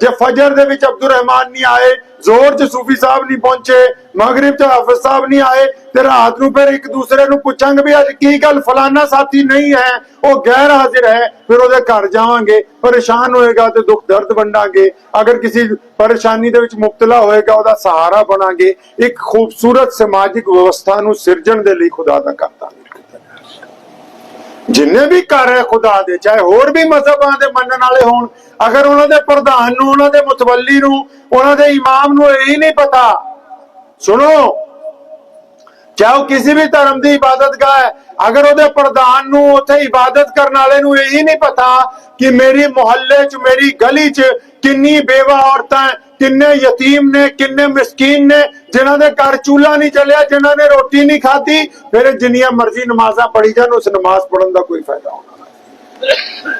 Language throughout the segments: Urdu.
ਜੇ ਫਜਰ ਦੇ ਵਿੱਚ ਅਬਦੁਰ ਰਹਿਮਾਨ ਨਹੀਂ ਆਏ, ਜ਼ੋਰ 'ਚ ਸੂਫੀ ਸਾਹਿਬ ਨਹੀਂ ਪਹੁੰਚੇ, ਮਗਰਿਬ 'ਚ ਹਾਫਿਜ਼ ਸਾਹਿਬ ਨਹੀਂ ਆਏ, ਤੇ ਰਾਤ ਨੂੰ ਫਿਰ ਇੱਕ ਦੂਸਰੇ ਨੂੰ ਪੁੱਛਾਂਗੇ ਵੀ ਅੱਜ ਕੀ ਗੱਲ, ਫਲਾਨਾ ਸਾਥੀ ਨਹੀਂ ਹੈ, ਉਹ ਗੈਰ ਹਾਜ਼ਰ ਹੈ, ਫਿਰ ਉਹਦੇ ਘਰ ਜਾਵਾਂਗੇ, ਪਰੇਸ਼ਾਨ ਹੋਏਗਾ ਤੇ ਦੁੱਖ ਦਰਦ ਵੰਡਾਂਗੇ, ਅਗਰ ਕਿਸੇ ਪਰੇਸ਼ਾਨੀ ਦੇ ਵਿੱਚ ਮੁਬਤਲਾ ਹੋਏਗਾ ਉਹਦਾ ਸਹਾਰਾ ਬਣਾਂਗੇ। ਇੱਕ ਖੂਬਸੂਰਤ ਸਮਾਜਿਕ ਵਿਵਸਥਾ ਨੂੰ ਸਿਰਜਣ ਦੇ ਲਈ ਖੁਦਾ ਦਾ ਕਰਤਾ ਜਿੰਨੇ ਵੀ ਘਰ ਹੈ ਖੁਦਾ ਦੇ, ਚਾਹੇ ਹੋਰ ਵੀ ਮਜ਼ਹਬਾਂ ਦੇ ਮੰਨਣ ਵਾਲੇ ਹੋਣ, ਅਗਰ ਉਹਨਾਂ ਦੇ ਪ੍ਰਧਾਨ ਨੂੰ, ਉਹਨਾਂ ਦੇ ਮੁਤਵੱਲੀ ਨੂੰ, ਉਹਨਾਂ ਦੇ ਇਮਾਮ ਨੂੰ ਇਹੀ ਨਹੀਂ ਪਤਾ, ਸੁਣੋ, ਚਾਹੇ ਉਹ ਕਿਸੇ ਵੀ ਧਰਮ ਦੀ ਇਬਾਦਤਗਾਹ ਹੈ, ਅਗਰ ਉਹਦੇ ਪ੍ਰਧਾਨ ਨੂੰ, ਉੱਥੇ ਇਬਾਦਤ ਕਰਨ ਵਾਲੇ ਨੂੰ ਇਹੀ ਨਹੀਂ ਪਤਾ ਕਿ ਮੇਰੀ ਮੁਹੱਲੇ 'ਚ, ਮੇਰੀ ਗਲੀ 'ਚ ਕਿੰਨੀ ਬੇਵਾ ਔਰਤਾਂ, ਕਿੰਨੇ ਯਤੀਮ ਨੇ, ਕਿੰਨੇ ਮਿਸਕੀਨ ਨੇ, ਜਿਨ੍ਹਾਂ ਦੇ ਘਰ ਚੂਲਾ ਨਹੀਂ ਚੱਲਿਆ, ਜਿਨ੍ਹਾਂ ਨੇ ਰੋਟੀ ਨਹੀਂ ਖਾਧੀ, ਫਿਰ ਜਿੰਨੀਆਂ ਮਰਜ਼ੀ ਨਮਾਜ਼ਾਂ ਪੜੀ ਜਾਣ, ਉਸ ਨਮਾਜ਼ ਪੜਨ ਦਾ ਕੋਈ ਫਾਇਦਾ ਹੋਣਾ।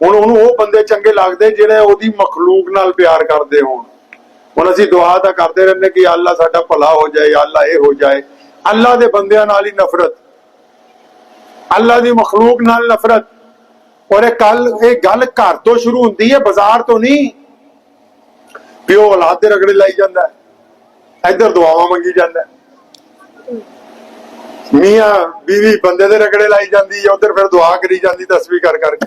ਹੁਣ ਉਹਨੂੰ ਉਹ ਬੰਦੇ ਚੰਗੇ ਲੱਗਦੇ ਜਿਹੜੇ ਉਹਦੀ ਮਖਲੂਕ ਨਾਲ ਪਿਆਰ ਕਰਦੇ ਹੋਣ। ਹੁਣ ਅਸੀਂ ਦੁਆ ਤਾਂ ਕਰਦੇ ਰਹਿੰਦੇ ਕਿ ਅੱਲਾ ਸਾਡਾ ਭਲਾ ਹੋ ਜਾਏ, ਅੱਲਾ ਇਹ ਹੋ ਜਾਏ। ਅੱਲਾ ਦੇ ਬੰਦਿਆਂ ਨਾਲ ਹੀ ਨਫ਼ਰਤ, ਅੱਲਾ ਦੀ ਮਖਲੂਕ ਨਾਲ ਨਫ਼ਰਤ। ਔਰ ਇਹ ਗੱਲ ਘਰ ਤੋਂ ਸ਼ੁਰੂ ਹੁੰਦੀ ਹੈ, ਬਾਜ਼ਾਰ ਤੋਂ ਨਹੀਂ। ਪਿਓ ਔਲਾਦ ਦੇ ਰਗੜੇ ਲਾਈ ਜਾਂਦਾ ਹੈ, ਇੱਧਰ ਦੁਆਵਾਂ ਮੰਗੀ ਜਾਂਦਾ ਹੈ। ਮੀਆਂ ਬੀਵੀ ਬੰਦੇ ਦੇ ਰਗੜੇ ਲਾਈ ਜਾਂਦੀ ਹੈ, ਉਧਰ ਫਿਰ ਦੁਆ ਕਰੀ ਜਾਂਦੀ ਤਸਬੀਹ ਕਰ ਕਰਕੇ।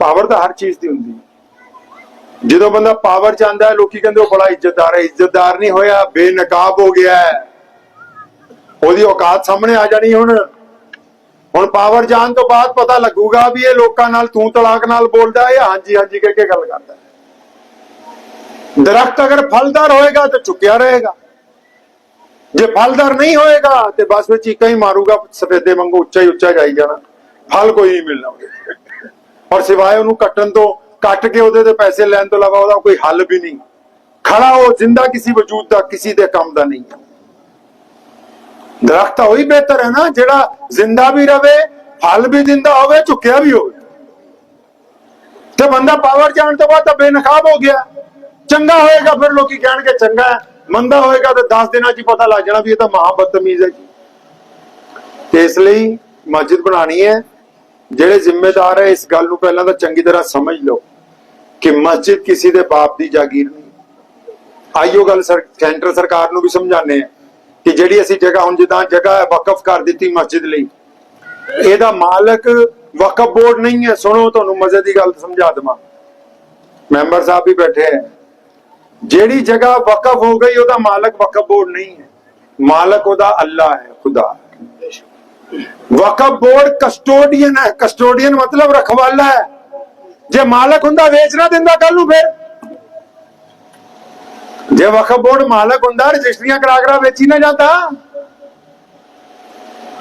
ਪਾਵਰ ਤਾਂ ਹਰ ਚੀਜ਼ ਦੀ ਹੁੰਦੀ ਹੈ। ਜਦੋਂ ਬੰਦਾ ਪਾਵਰ ਚ ਆਂਦਾ ਹੈ ਲੋਕੀ ਕਹਿੰਦੇ ਉਹ ਬੜਾ ਇੱਜ਼ਤਦਾਰ ਹੈ, ਇੱਜ਼ਤਦਾਰ ਨਹੀਂ ਹੋਇਆ, ਬੇਨਕਾਬ ਹੋ ਗਿਆ ਹੈ। ਉਹਦੀ ਔਕਾਤ ਸਾਹਮਣੇ ਆ ਜਾਣੀ। ਹੁਣ ਪਾਵਰ ਜਾਣ ਤੋਂ ਬਾਅਦ ਪਤਾ ਲੱਗੂਗਾ ਵੀ ਇਹ ਲੋਕਾਂ ਨਾਲ ਤੂੰ ਤਲਾਕ ਨਾਲ ਬੋਲਦਾ ਹੈ ਜਾਂ ਹਾਂਜੀ ਹਾਂਜੀ ਕਹਿ ਕੇ ਗੱਲ ਕਰਦਾ ਹੈ। ਦਰਖਤ ਅਗਰ ਫਲਦਾਰ ਹੋਏਗਾ ਤਾਂ ਝੁਕਿਆ ਰਹੇਗਾ, ਜੇ ਫਲਦਾਰ ਨਹੀਂ ਹੋਏਗਾ ਤੇ ਬਸ ਵਿੱਚ ਚੀਕਾਂ ਹੀ ਮਾਰੂਗਾ, ਸਫੇਦੇ ਵਾਂਗੂ ਉੱਚਾ ਹੀ ਉੱਚਾ ਜਾਈ ਜਾਣਾ, ਫਲ ਕੋਈ ਨਹੀਂ ਮਿਲਣਾ ਉਹਦੇ। ਔਰ ਸਿਵਾਏ ਉਹਨੂੰ ਕੱਟਣ ਤੋਂ, ਕੱਟ ਕੇ ਉਹਦੇ ਤੇ ਪੈਸੇ ਲੈਣ ਤੋਂ ਇਲਾਵਾ ਉਹਦਾ ਕੋਈ ਹੱਲ ਵੀ ਨਹੀਂ। ਖੜਾ ਹੋ ਜਿੰਦਾ ਕਿਸੇ ਵਜੂਦ ਦਾ, ਕਿਸੇ ਦੇ ਕੰਮ ਦਾ ਨਹੀਂ। ਦਰਖਤ ਤਾਂ ਉਹੀ ਬਿਹਤਰ ਹੈ ਨਾ ਜਿਹੜਾ ਜ਼ਿੰਦਾ ਵੀ ਰਵੇ, ਫਲ ਵੀ ਦਿੰਦਾ ਹੋਵੇ, ਝੁਕਿਆ ਵੀ ਹੋਵੇ। ਤੇ ਬੰਦਾ ਪਾਵਰ ਜਾਣ ਤੋਂ ਬਾਅਦ ਤਾਂ ਬੇਨਕਾਬ ਹੋ ਗਿਆ। ਚੰਗਾ ਹੋਏਗਾ ਫਿਰ ਲੋਕੀ ਕਹਿਣਗੇ ਚੰਗਾ ਹੈ, ਮੰਦਾ ਹੋਏਗਾ ਤੇ 10 ਦਿਨਾਂ 'ਚ ਹੀ ਪਤਾ ਲੱਗ ਜਾਣਾ ਵੀ ਇਹ ਤਾਂ ਮਹਾ ਬਦਤਮੀਜ਼ ਹੈ ਜੀ। ਤੇ ਇਸ ਲਈ ਮਸਜਿਦ ਬਣਾਣੀ ਹੈ। ਜਿਹੜੇ ਜ਼ਿੰਮੇਦਾਰ ਹੈ ਇਸ ਗੱਲ ਨੂੰ ਪਹਿਲਾਂ ਤਾਂ ਚੰਗੀ ਤਰ੍ਹਾਂ ਸਮਝ ਲਓ ਕਿ ਮਸਜਿਦ ਕਿਸੇ ਦੇ ਬਾਪ ਦੀ ਜਾਗੀਰ ਨਹੀਂ। ਆਈਓ ਗੱਲ ਸੈਂਟਰ ਸਰਕਾਰ ਨੂੰ ਵੀ ਸਮਝਾਣੇ ਆ ਕਿ ਜਿਹੜੀ ਅਸੀਂ ਜਗ੍ਹਾ, ਹੁਣ ਜਿੱਦਾਂ ਜਗ੍ਹਾ ਵਕਫ ਕਰ ਦਿੱਤੀ ਮਸਜਿਦ ਲਈ, ਇਹਦਾ ਮਾਲਕ ਵਕਫ ਬੋਰਡ ਨਹੀਂ ਹੈ। ਸੁਣੋ ਤੁਹਾਨੂੰ ਮਜ਼ੇ ਦੀ ਗੱਲ ਸਮਝਾ ਦੇਵਾਂ, ਮੈਂਬਰ ਸਾਹਿਬ ਵੀ ਬੈਠੇ ਹੈ। ਜਿਹੜੀ ਜਗ੍ਹਾ ਵਕਫ ਹੋ ਗਈ ਉਹਦਾ ਮਾਲਕ ਵਕਫ ਬੋਰਡ ਨਹੀਂ ਹੈ, ਮਾਲਕ ਉਹਦਾ ਅੱਲਾ ਹੈ, ਖੁਦਾ। ਵਕਫ ਬੋਰਡ ਕਸਟੋਡੀਅਨ ਹੈ। ਕਸਟੋਡੀਅਨ ਮਤਲਬ ਰਖਵਾਲਾ ਹੈ। ਜੇ ਮਾਲਕ ਹੁੰਦਾ ਵੇਚ ਨਾ ਦਿੰਦਾ ਕੱਲ ਨੂੰ। ਫਿਰ ਜੇ ਵਕਫ ਬੋਰਡ ਮਾਲਕ ਹੁੰਦਾ ਰਜਿਸਟਰੀਆਂ ਕਰਾ ਵੇਚੀ ਨਾ ਜਾਂਦਾ।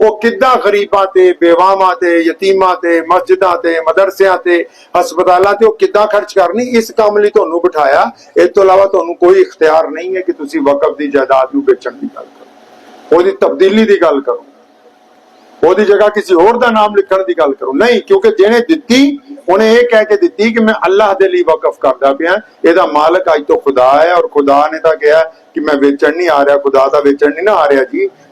ਉਹ ਕਿੱਦਾਂ ਗਰੀਬਾਂ ਤੇ, ਬੇਵਾਵਾਂ ਤੇ, ਯਤੀਮਾਂ ਤੇ, ਮਸਜਿਦਾਂ ਤੇ, ਮਦਰਸਿਆਂ ਤੇ, ਹਸਪਤਾਲਾਂ ਤੇ ਉਹ ਕਿੱਦਾਂ ਖਰਚ ਕਰਨੀ, ਇਸ ਕੰਮ ਲਈ ਤੁਹਾਨੂੰ ਬਿਠਾਇਆ। ਇਸ ਤੋਂ ਇਲਾਵਾ ਤੁਹਾਨੂੰ ਕੋਈ ਇਖਤਿਆਰ ਨਹੀਂ ਹੈ ਕਿ ਤੁਸੀਂ ਵਕਫ ਦੀ ਜਾਇਦਾਦ ਨੂੰ ਵੇਚਣ ਦੀ ਗੱਲ ਕਰੋ, ਉਹਦੀ ਤਬਦੀਲੀ ਦੀ ਗੱਲ ਕਰੋ, ਉਹਦੀ ਜਗ੍ਹਾ ਕਿਸੇ ਹੋਰ ਦਾ ਨਾਮ ਲਿਖਣ ਦੀ ਗੱਲ ਕਰੋ। ਨਹੀਂ, ਕਿਉਂਕਿ ਜਿਹਨੇ ਦਿੱਤੀ ਉਹਨੇ ਇਹ ਕਹਿ ਕੇ ਦਿੱਤੀ ਕਿ ਮੈਂ ਅੱਲਾਹ ਦੇ ਲਈ ਵਕਫ ਕਰਦਾ ਪਿਆ, ਇਹਦਾ ਮਾਲਕ ਅੱਜ ਤੋਂ ਖੁਦਾ ਹੈ। ਔਰ ਖੁਦਾ ਨੇ ਤਾਂ ਕਿਹਾ ਕਿ ਮੈਂ ਵੇਚਣ ਨਹੀਂ ਆ ਰਿਹਾ, ਖੁਦਾ ਦਾ ਵੇਚਣ ਨਹੀਂ ਨਾ ਆ ਰਿਹਾ ਜੀ।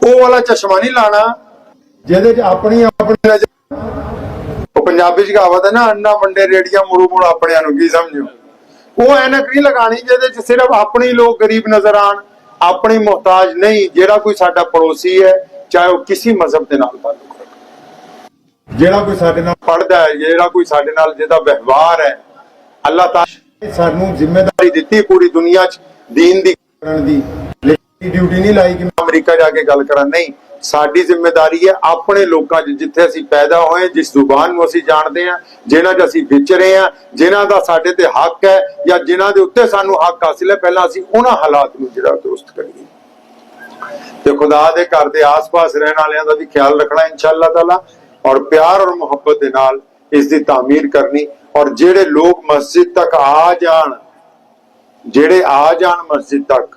ਉਹ ਵਾਲਾ ਚਸ਼ਮਾ ਨਹੀਂ ਲਾਣਾ ਜਿਹਦੇ 'ਚ ਆਪਣੀ ਨਜ਼ਰ। ਉਹ ਪੰਜਾਬੀ 'ਚ ਕਹਾਵਤ ਹੈ ਨਾ, ਅੰਨਾ ਵੰਡੇ ਰੇੜੀਆਂ ਮੁੜੂ ਮੁੜ ਆਪਣਿਆਂ ਨੂੰ, ਕੀ ਸਮਝੋ। ਉਹ ਐਨਕ ਨਹੀਂ ਲਗਾਣੀ ਜਿਹਦੇ 'ਚ ਸਿਰਫ ਆਪਣੇ ਲੋਕ ਗਰੀਬ ਨਜ਼ਰ ਆਣ, ਆਪਣੀ ਮੁਹਤਾਜ ਨਹੀਂ। ਜਿਹੜਾ ਕੋਈ ਸਾਡਾ ਪੜੋਸੀ ਹੈ, ਚਾਹੇ ਉਹ ਕਿਸੇ ਮਜ਼ਹਬ ਦੇ ਨਾਲ ਤਾਲੁਕ ਰੱਖੇ, ਜਿਹੜਾ ਕੋਈ ਸਾਡੇ ਨਾਲ ਪੜਦਾ ਹੈ, ਜਿਹੜਾ ਕੋਈ ਸਾਡੇ ਨਾਲ ਜਿਹਦਾ ਵਿਵਹਾਰ ਹੈ, ਅੱਲਾਹ ਤਾਲਾ ਨੇ ਸਾਨੂੰ ਜ਼ਿੰਮੇਵਾਰੀ ਦਿੱਤੀ ਪੂਰੀ ਦੁਨੀਆ 'ਚ ਦੀਨ ਦੀ ਕਰਨ ਦੀ। ਡਿਊਟੀ ਨਹੀਂ ਲਾਈ ਕਿ ਮੈਂ ਅਮਰੀਕਾ ਜਾ ਕੇ ਗੱਲ ਕਰਾਂ, ਨਹੀਂ। ਸਾਡੀ ਜ਼ਿੰਮੇਵਾਰੀ ਹੈ ਆਪਣੇ ਲੋਕਾਂ 'ਚ ਜਿੱਥੇ ਅਸੀਂ ਪੈਦਾ ਹੋਏ, ਜਿਸ ਜ਼ੁਬਾਨ ਨੂੰ ਅਸੀਂ ਜਾਣਦੇ ਹਾਂ, ਜਿਨ੍ਹਾਂ 'ਚ ਅਸੀਂ ਵਿਚਰੇ ਹਾਂ, ਜਿਨ੍ਹਾਂ ਦਾ ਸਾਡੇ ਤੇ ਹੱਕ ਹੈ ਜਾਂ ਜਿਨ੍ਹਾਂ ਦੇ ਉੱਤੇ ਸਾਨੂੰ ਹੱਕ ਹਾਸਿਲ ਹੈ, ਪਹਿਲਾਂ ਅਸੀਂ ਉਹਨਾਂ ਹਾਲਾਤ ਨੂੰ ਜਿਹੜਾ ਦੁਰਸਤ ਕਰੀਏ। ਤੇ ਖੁਦਾ ਦੇ ਘਰ ਦੇ ਆਸ-ਪਾਸ ਰਹਿਣ ਵਾਲਿਆਂ ਦਾ ਵੀ ਖਿਆਲ ਰੱਖਣਾ ਇਨਸ਼ਾਅੱਲਾ ਤਾਲਾ, ਔਰ ਪਿਆਰ ਔਰ ਮੁਹੱਬਤ ਦੇ ਨਾਲ ਇਸ ਦੀ ਤਾਮੀਰ ਕਰਨੀ। ਔਰ ਜਿਹੜੇ ਲੋਕ ਮਸਜਿਦ ਤੱਕ ਆ ਜਾਣ, ਜਿਹੜੇ ਆ ਜਾਣ ਮਸਜਿਦ ਤੱਕ,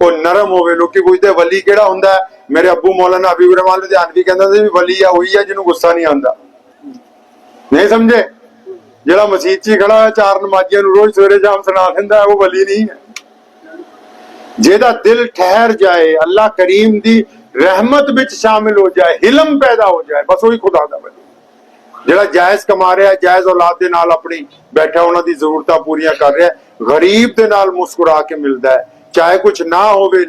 ਉਹ ਨਰਮ ਹੋਵੇ। ਲੋਕੀ ਪੁੱਛਦੇ ਵਲੀ ਕਿਹੜਾ ਹੁੰਦਾ ਹੈ? ਮੇਰੇ ਅੱਬੂ ਮੌਲਾਨਾ ਹਬੀਬ ਰਹਿਮਾਨ ਲੁਧਿਆਣਵੀ ਕਹਿੰਦਾ ਸੀ ਵੀ ਵਲੀ ਆ ਉਹੀ ਆ ਜਿਹਨੂੰ ਗੁੱਸਾ ਨਹੀਂ ਆਉਂਦਾ। ਨਹੀਂ ਸਮਝੇ? ਜਿਹੜਾ ਮਸਜਿਦ 'ਚ ਖੜਾ ਹੈ, 4 ਨਮਾਜ਼ੀਆਂ ਨੂੰ ਰੋਜ਼ ਸਵੇਰੇ ਸ਼ਾਮ ਸੁਣਾ ਦਿੰਦਾ, ਉਹ ਵਲੀ ਨਹੀਂ ਹੈ। ਜਿਹਦਾ ਦਿਲ ਠਹਿਰ ਜਾਏ, ਅੱਲਾਹ ਕਰੀਮ ਦੀ ਰਹਿਮਤ ਵਿੱਚ ਸ਼ਾਮਿਲ ਹੋ ਜਾਏ, ਹਿਲਮ ਪੈਦਾ ਹੋ ਜਾਏ, ਬਸ ਉਹੀ ਖੁਦਾ ਦਾ ਵਲੀ। ਜਿਹੜਾ ਜਾਇਜ਼ ਕਮਾ ਰਿਹਾ, ਜਾਇਜ਼ ਔਲਾਦ ਦੇ ਨਾਲ ਆਪਣੀ ਬੈਠਾ ਉਹਨਾਂ ਦੀ ਜ਼ਰੂਰਤਾਂ ਪੂਰੀਆਂ ਕਰ ਰਿਹਾ, ਗਰੀਬ ਦੇ ਨਾਲ ਮੁਸਕਰਾ ਕੇ ਮਿਲਦਾ ਹੈ, ਚਾਹੇ ਕੁਝ ਨਾ ਹੋਵੇ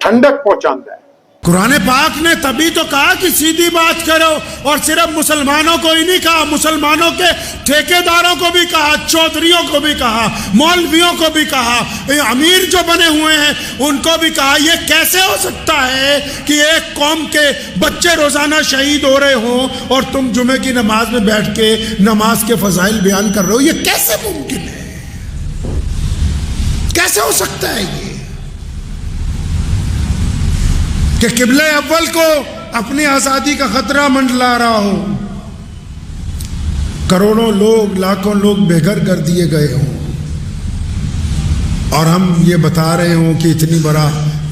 ਠੰਡਕ ਪਹੁੰਚਾਉਂਦਾ ਹੈ। قرآن پاک نے تبھی تو کہا کہ سیدھی بات کرو، اور صرف مسلمانوں کو ہی نہیں کہا، مسلمانوں کے ٹھیکیداروں کو بھی کہا، چودھریوں کو بھی کہا، مولویوں کو بھی کہا، امیر جو بنے ہوئے ہیں ان کو بھی کہا۔ یہ کیسے ہو سکتا ہے کہ ایک قوم کے بچے روزانہ شہید ہو رہے ہوں اور تم جمعے کی نماز میں بیٹھ کے نماز کے فضائل بیان کر رہے ہو؟ یہ کیسے ممکن ہے؟ کیسے ہو سکتا ہے یہ کہ قبلہ اول کو اپنی آزادی کا خطرہ منڈلا رہا ہو، کروڑوں لوگ، لاکھوں لوگ بے گھر کر دیے گئے ہوں، اور ہم یہ بتا رہے ہوں کہ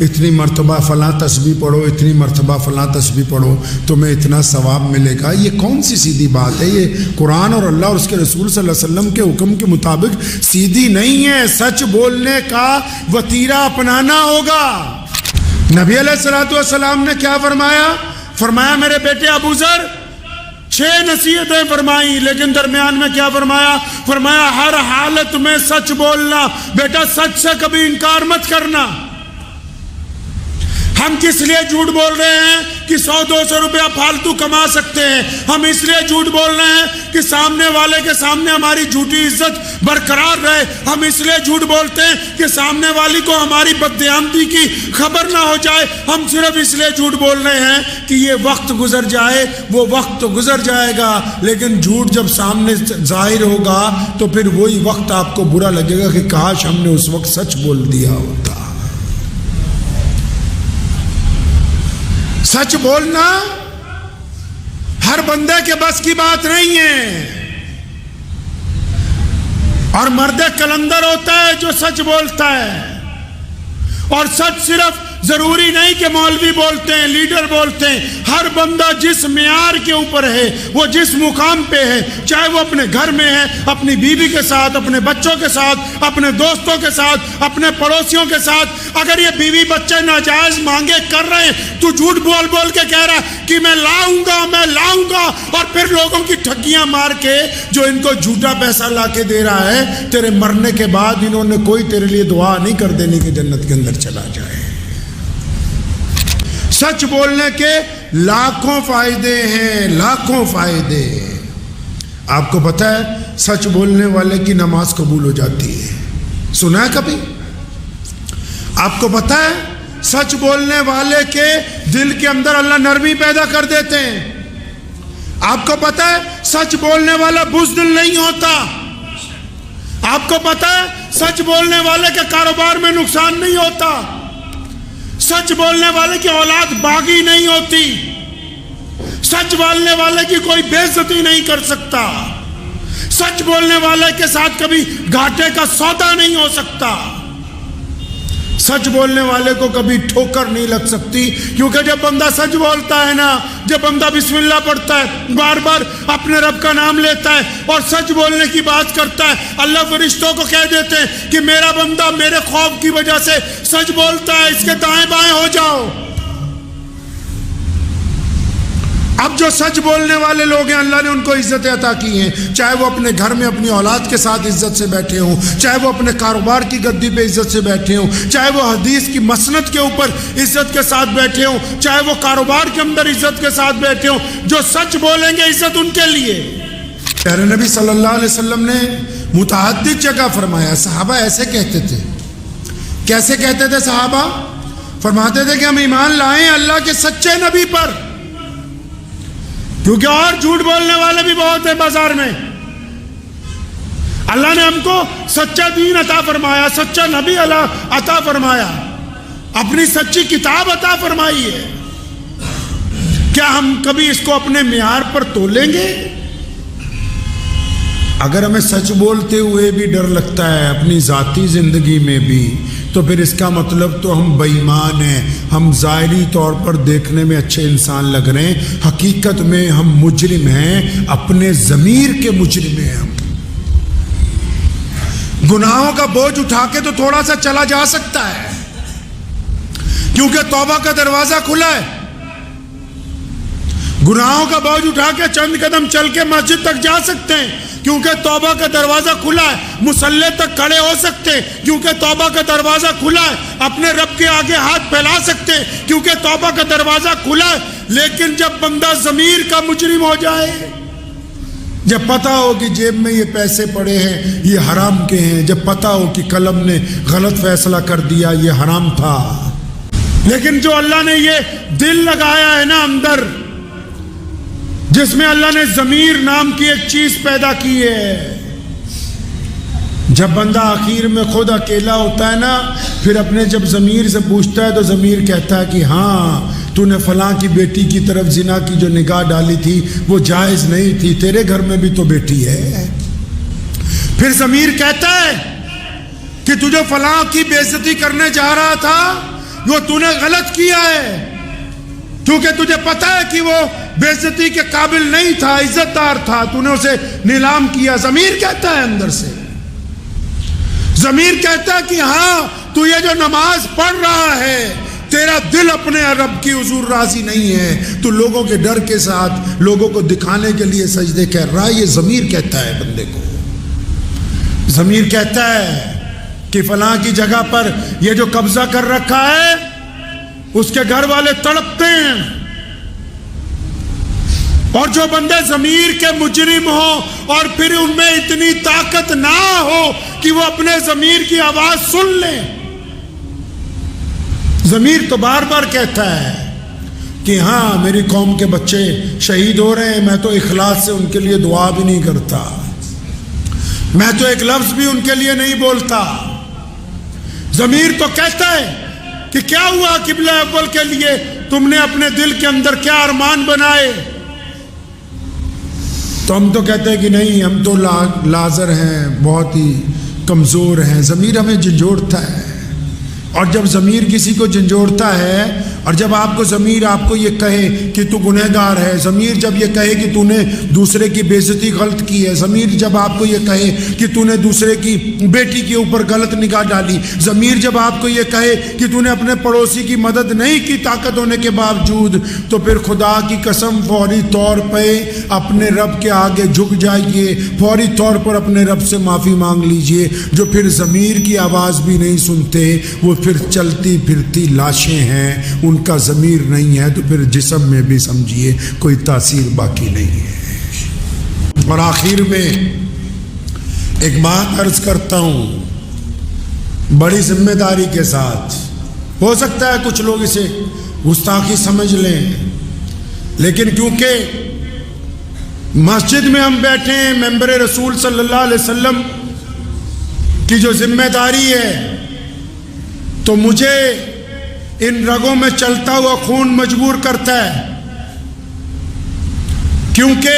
اتنی مرتبہ فلاں تسبیح پڑھو، اتنی مرتبہ فلاں تسبیح پڑھو، تمہیں اتنا ثواب ملے گا؟ یہ کون سی سیدھی بات ہے؟ یہ قرآن اور اللہ اور اس کے رسول صلی اللہ علیہ وسلم کے حکم کے مطابق سیدھی نہیں ہے۔ سچ بولنے کا وتیرہ اپنانا ہوگا۔ نبی علیہ الصلوۃ والسلام نے کیا فرمایا؟ فرمایا میرے بیٹے ابو ذر 6 نصیحتیں فرمائی، لیکن درمیان میں کیا فرمایا؟ فرمایا ہر حالت میں سچ بولنا، بیٹا سچ سے کبھی انکار مت کرنا۔ ہم کس لیے جھوٹ بول رہے ہیں کہ 100-200 روپیہ فالتو کما سکتے ہیں؟ ہم اس لیے جھوٹ بول رہے ہیں کہ سامنے والے کے سامنے ہماری جھوٹی عزت برقرار رہے۔ ہم اس لیے جھوٹ بولتے ہیں کہ سامنے والی کو ہماری بددیانتی کی خبر نہ ہو جائے۔ ہم صرف اس لیے جھوٹ بول رہے ہیں کہ یہ وقت گزر جائے۔ وہ وقت تو گزر جائے گا، لیکن جھوٹ جب سامنے ظاہر ہوگا تو پھر وہی وقت آپ کو برا لگے گا کہ کاش ہم نے اس وقت سچ بول دیا ہوتا۔ سچ بولنا ہر بندے کے بس کی بات نہیں ہے، اور مرد کلندر ہوتا ہے جو سچ بولتا ہے۔ اور سچ صرف ضروری نہیں کہ مولوی بولتے ہیں، لیڈر بولتے ہیں۔ ہر بندہ جس معیار کے اوپر ہے، وہ جس مقام پہ ہے، چاہے وہ اپنے گھر میں ہے، اپنی بیوی کے ساتھ، اپنے بچوں کے ساتھ، اپنے دوستوں کے ساتھ، اپنے پڑوسیوں کے ساتھ، اگر یہ بیوی بچے ناجائز مانگے کر رہے ہیں، تو جھوٹ بول بول کے کہہ رہا ہے کہ میں لاؤں گا، اور پھر لوگوں کی ٹھگیاں مار کے جو ان کو جھوٹا پیسہ لا کے دے رہا ہے، تیرے مرنے کے بعد انہوں نے کوئی تیرے لیے دعا نہیں کر دینی کہ جنت کے اندر چلا جائے۔ سچ بولنے کے لاکھوں فائدے ہیں، لاکھوں فائدے۔ آپ کو پتہ ہے سچ بولنے والے کی نماز قبول ہو جاتی ہے، سنا ہے کبھی؟ آپ کو پتہ ہے سچ بولنے والے کے دل کے اندر اللہ نرمی پیدا کر دیتے ہیں۔ آپ کو پتہ ہے سچ بولنے والا بزدل نہیں ہوتا۔ آپ کو پتہ ہے سچ بولنے والے کے کاروبار میں نقصان نہیں ہوتا۔ سچ بولنے والے کی اولاد باغی نہیں ہوتی۔ سچ بولنے والے کی کوئی بے عزتی نہیں کر سکتا۔ سچ بولنے والے کے ساتھ کبھی گھاٹے کا سودا نہیں ہو سکتا۔ سچ بولنے والے کو کبھی ٹھوکر نہیں لگ سکتی، کیونکہ جب بندہ سچ بولتا ہے نا، جب بندہ بسم اللہ پڑھتا ہے، بار بار اپنے رب کا نام لیتا ہے اور سچ بولنے کی بات کرتا ہے، اللہ فرشتوں کو کہہ دیتے ہیں کہ میرا بندہ میرے خوف کی وجہ سے سچ بولتا ہے، اس کے دائیں بائیں ہو جاؤ۔ اب جو سچ بولنے والے لوگ ہیں اللہ نے ان کو عزت عطا کی ہیں، چاہے وہ اپنے گھر میں اپنی اولاد کے ساتھ عزت سے بیٹھے ہوں، چاہے وہ اپنے کاروبار کی گدی پہ عزت سے بیٹھے ہوں، چاہے وہ حدیث کی مسند کے اوپر عزت کے ساتھ بیٹھے ہوں، چاہے وہ کاروبار کے اندر عزت کے ساتھ بیٹھے ہوں۔ جو سچ بولیں گے عزت ان کے لیے۔ پیارے نبی صلی اللہ علیہ وسلم نے متعدد جگہ فرمایا، صحابہ ایسے کہتے تھے۔ کیسے کہتے تھے صحابہ؟ فرماتے تھے کہ ہم ایمان لائیں اللہ کے سچے نبی پر، کیونکہ اور جھوٹ بولنے والے بھی بہت ہیں بازار میں۔ اللہ نے ہم کو سچا دین عطا فرمایا، سچا نبی عطا فرمایا، اپنی سچی کتاب عطا فرمائی ہے۔ کیا ہم کبھی اس کو اپنے معیار پر تولیں گے؟ اگر ہمیں سچ بولتے ہوئے بھی ڈر لگتا ہے اپنی ذاتی زندگی میں بھی، تو پھر اس کا مطلب تو ہم بے ایمان ہیں۔ ہم ظاہری طور پر دیکھنے میں اچھے انسان لگ رہے ہیں، حقیقت میں ہم مجرم ہیں، اپنے ضمیر کے مجرم ہیں۔ ہم گناہوں کا بوجھ اٹھا کے تو تھوڑا سا چلا جا سکتا ہے، کیونکہ توبہ کا دروازہ کھلا ہے۔ گناہوں کا بوجھ اٹھا کے چند قدم چل کے مسجد تک جا سکتے ہیں کیونکہ توبہ کا دروازہ کھلا ہے. مصلی تک کھڑے ہو سکتے ہیں کیونکہ توبہ کا دروازہ کھلا ہے. اپنے رب کے آگے ہاتھ پھیلا سکتے ہیں کیونکہ توبہ کا دروازہ کھلا ہے. لیکن جب بندہ ضمیر کا مجرم ہو جائے، جب پتہ ہو کہ جیب میں یہ پیسے پڑے ہیں یہ حرام کے ہیں، جب پتہ ہو کہ قلم نے غلط فیصلہ کر دیا یہ حرام تھا، لیکن جو اللہ نے یہ دل لگایا ہے نا اندر، جس میں اللہ نے ضمیر نام کی ایک چیز پیدا کی ہے، جب بندہ آخر میں خود اکیلا ہوتا ہے نا، پھر اپنے جب ضمیر سے پوچھتا ہے تو ضمیر کہتا ہے کہ ہاں تو نے فلاں کی بیٹی کی طرف زنا کی جو نگاہ ڈالی تھی وہ جائز نہیں تھی، تیرے گھر میں بھی تو بیٹی ہے. پھر ضمیر کہتا ہے کہ تجھے فلاں کی بے عزتی کرنے جا رہا تھا وہ تو نے غلط کیا ہے، کیونکہ تجھے پتا ہے کہ وہ بے عزتی کے قابل نہیں تھا، عزت دار تھا، تو نے اسے نیلام کیا. ضمیر کہتا ہے اندر سے، ضمیر کہتا ہے کہ ہاں تو یہ جو نماز پڑھ رہا ہے تیرا دل اپنے رب کی حضور راضی نہیں ہے، تو لوگوں کے ڈر کے ساتھ لوگوں کو دکھانے کے لیے سجدے کر رہا ہے. یہ ضمیر کہتا ہے بندے کو. ضمیر کہتا ہے کہ فلاں کی جگہ پر یہ جو قبضہ کر رکھا ہے اس کے گھر والے تڑپتے ہیں. اور جو بندے ضمیر کے مجرم ہوں اور پھر ان میں اتنی طاقت نہ ہو کہ وہ اپنے ضمیر کی آواز سن لیں. ضمیر تو بار بار کہتا ہے کہ ہاں میری قوم کے بچے شہید ہو رہے ہیں، میں تو اخلاص سے ان کے لیے دعا بھی نہیں کرتا، میں تو ایک لفظ بھی ان کے لیے نہیں بولتا. ضمیر تو کہتا ہے کہ کیا ہوا قبلہ اول کے لیے، تم نے اپنے دل کے اندر کیا ارمان بنائے؟ تو ہم تو کہتے ہیں کہ نہیں، ہم تو لازر ہیں، بہت ہی کمزور ہیں. ضمیر ہمیں جھنجھوڑتا ہے، اور جب ضمیر کسی کو جھنجھوڑتا ہے اور جب آپ کو ضمیر آپ کو یہ کہے کہ تو گنہگار ہے، ضمیر جب یہ کہے کہ تو نے دوسرے کی بے عزتی غلط کی ہے، ضمیر جب آپ کو یہ کہے کہ تو نے دوسرے کی بیٹی کے اوپر غلط نگاہ ڈالی، ضمیر جب آپ کو یہ کہے کہ تو نے اپنے پڑوسی کی مدد نہیں کی طاقت ہونے کے باوجود، تو پھر خدا کی قسم فوری طور پہ اپنے رب کے آگے جھک جائیے، فوری طور پر اپنے رب سے معافی مانگ لیجئے. جو پھر ضمیر کی آواز بھی نہیں سنتے وہ پھر چلتی پھرتی لاشیں ہیں، ان کا ضمیر نہیں ہے، تو پھر جسم میں بھی سمجھیے کوئی تاثیر باقی نہیں ہے. اور آخر میں ایک بات عرض کرتا ہوں بڑی ذمہ داری کے ساتھ، ہو سکتا ہے کچھ لوگ اسے گستاخی سمجھ لیں، لیکن کیونکہ مسجد میں ہم بیٹھے ہیں، ممبر رسول صلی اللہ علیہ وسلم کی جو ذمہ داری ہے، تو مجھے ان رگوں میں چلتا ہوا خون مجبور کرتا ہے، کیونکہ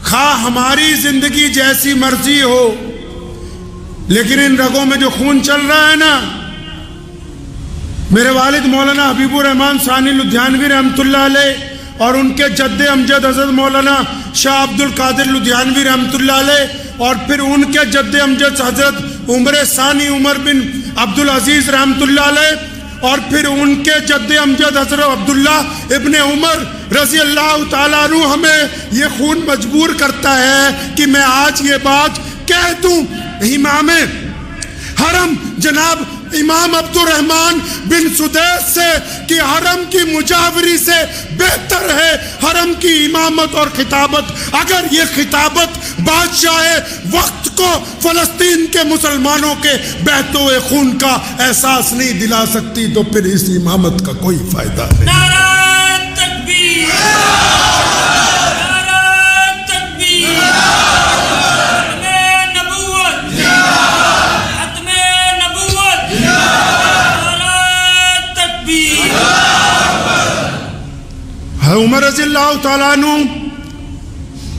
خواہ ہماری زندگی جیسی مرضی ہو، لیکن ان رگوں میں جو خون چل رہا ہے نا، میرے والد مولانا حبیب الرحمان ثانی لدھیانوی رحمۃ اللہ علیہ اور ان کے جد امجد حضرت مولانا شاہ عبد القادر لدھیانوی رحمۃ اللہ علیہ، اور پھر ان کے جد امجد حضرت عمر ثانی عمر بن عبد العزیز رحمۃ اللہ علیہ، اور پھر ان کے جد امجد حضرت عبداللہ ابن عمر رضی اللہ تعالیٰ عنہ، ہمیں یہ خون مجبور کرتا ہے کہ میں آج یہ بات کہہ دوں امام حرم جناب امام عبد الرحمن بن سدیس سے کہ حرم کی مجاوری سے بہتر ہے حرم کی امامت اور خطابت. اگر یہ خطابت بادشاہ وقت کو فلسطین کے مسلمانوں کے بہتے ہوئے خون کا احساس نہیں دلا سکتی تو پھر اس امامت کا کوئی فائدہ نہیں. نعرہ تکبیر، نعرہ تکبیر، ختم نبوت، ختم نبوت، نعرہ تکبیر. عمر رضی اللہ تعالیٰ عنہ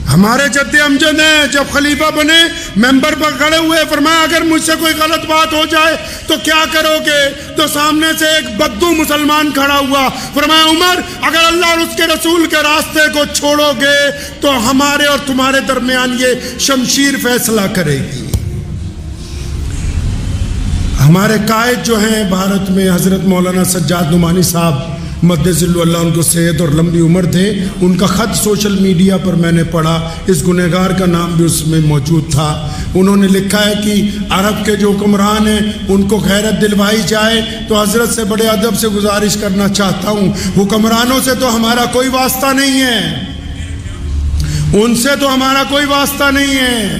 ہمارے جد امجد ہیں، جب خلیفہ بنے ممبر پر کھڑے ہوئے، فرمایا اگر مجھ سے کوئی غلط بات ہو جائے تو کیا کرو گے؟ تو سامنے سے ایک بدو مسلمان کھڑا ہوا، فرمایا عمر اگر اللہ اور اس کے رسول کے راستے کو چھوڑو گے تو ہمارے اور تمہارے درمیان یہ شمشیر فیصلہ کرے گی. ہمارے قائد جو ہیں بھارت میں حضرت مولانا سجاد نعمانی صاحب مدذل اللہ ان کو صحت اور لمبی عمر دے، ان کا خط سوشل میڈیا پر میں نے پڑھا، اس گنہگار کا نام بھی اس میں موجود تھا۔ انہوں نے لکھا ہے کہ عرب کے جو حکمران ہیں ان کو غیرت دلوائی جائے، تو حضرت سے بڑے ادب سے گزارش کرنا چاہتا ہوں، حکمرانوں سے تو ہمارا کوئی واسطہ نہیں ہے، ان سے تو ہمارا کوئی واسطہ نہیں ہے،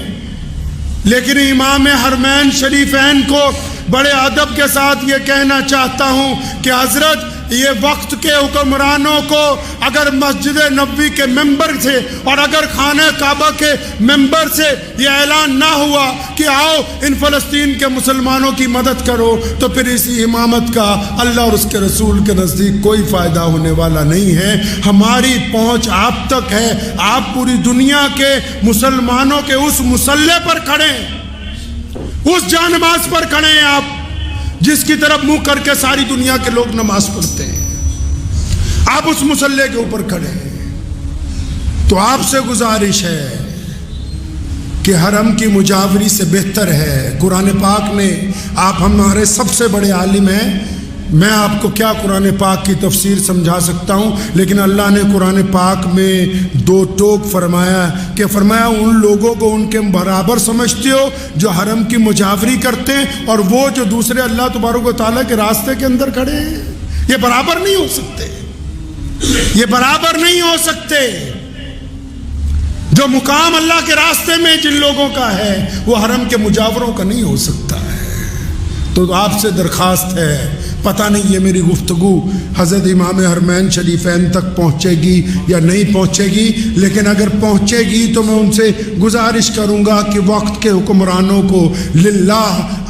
لیکن امام حرمین شریفین کو بڑے ادب کے ساتھ یہ کہنا چاہتا ہوں کہ حضرت یہ وقت کے حکمرانوں کو اگر مسجد نبوی کے ممبر سے اور اگر خانہ کعبہ کے ممبر سے یہ اعلان نہ ہوا کہ آؤ ان فلسطین کے مسلمانوں کی مدد کرو، تو پھر اس امامت کا اللہ اور اس کے رسول کے نزدیک کوئی فائدہ ہونے والا نہیں ہے۔ ہماری پہنچ آپ تک ہے، آپ پوری دنیا کے مسلمانوں کے اس مسلح پر کھڑے، اس جا نماز پر کھڑے ہیں آپ جس کی طرف منہ کر کے ساری دنیا کے لوگ نماز پڑھتے ہیں، آپ اس مسلح کے اوپر کھڑے ہیں۔ تو آپ سے گزارش ہے کہ حرم کی مجاوری سے بہتر ہے قرآن پاک نے، آپ ہمارے سب سے بڑے عالم ہیں، میں آپ کو کیا قرآن پاک کی تفسیر سمجھا سکتا ہوں، لیکن اللہ نے قرآن پاک میں دو ٹوک فرمایا کہ فرمایا ان لوگوں کو ان کے برابر سمجھتے ہو جو حرم کی مجاوری کرتے ہیں اور وہ جو دوسرے اللہ تبارک و تعالیٰ کے راستے کے اندر کھڑے ہیں، یہ برابر نہیں ہو سکتے، یہ برابر نہیں ہو سکتے۔ جو مقام اللہ کے راستے میں جن لوگوں کا ہے وہ حرم کے مجاوروں کا نہیں ہو سکتا ہے۔ تو آپ سے درخواست ہے، پتہ نہیں یہ میری گفتگو حضرت امام حرمین شریفین تک پہنچے گی یا نہیں پہنچے گی، لیکن اگر پہنچے گی تو میں ان سے گزارش کروں گا کہ وقت کے حکمرانوں کو للہ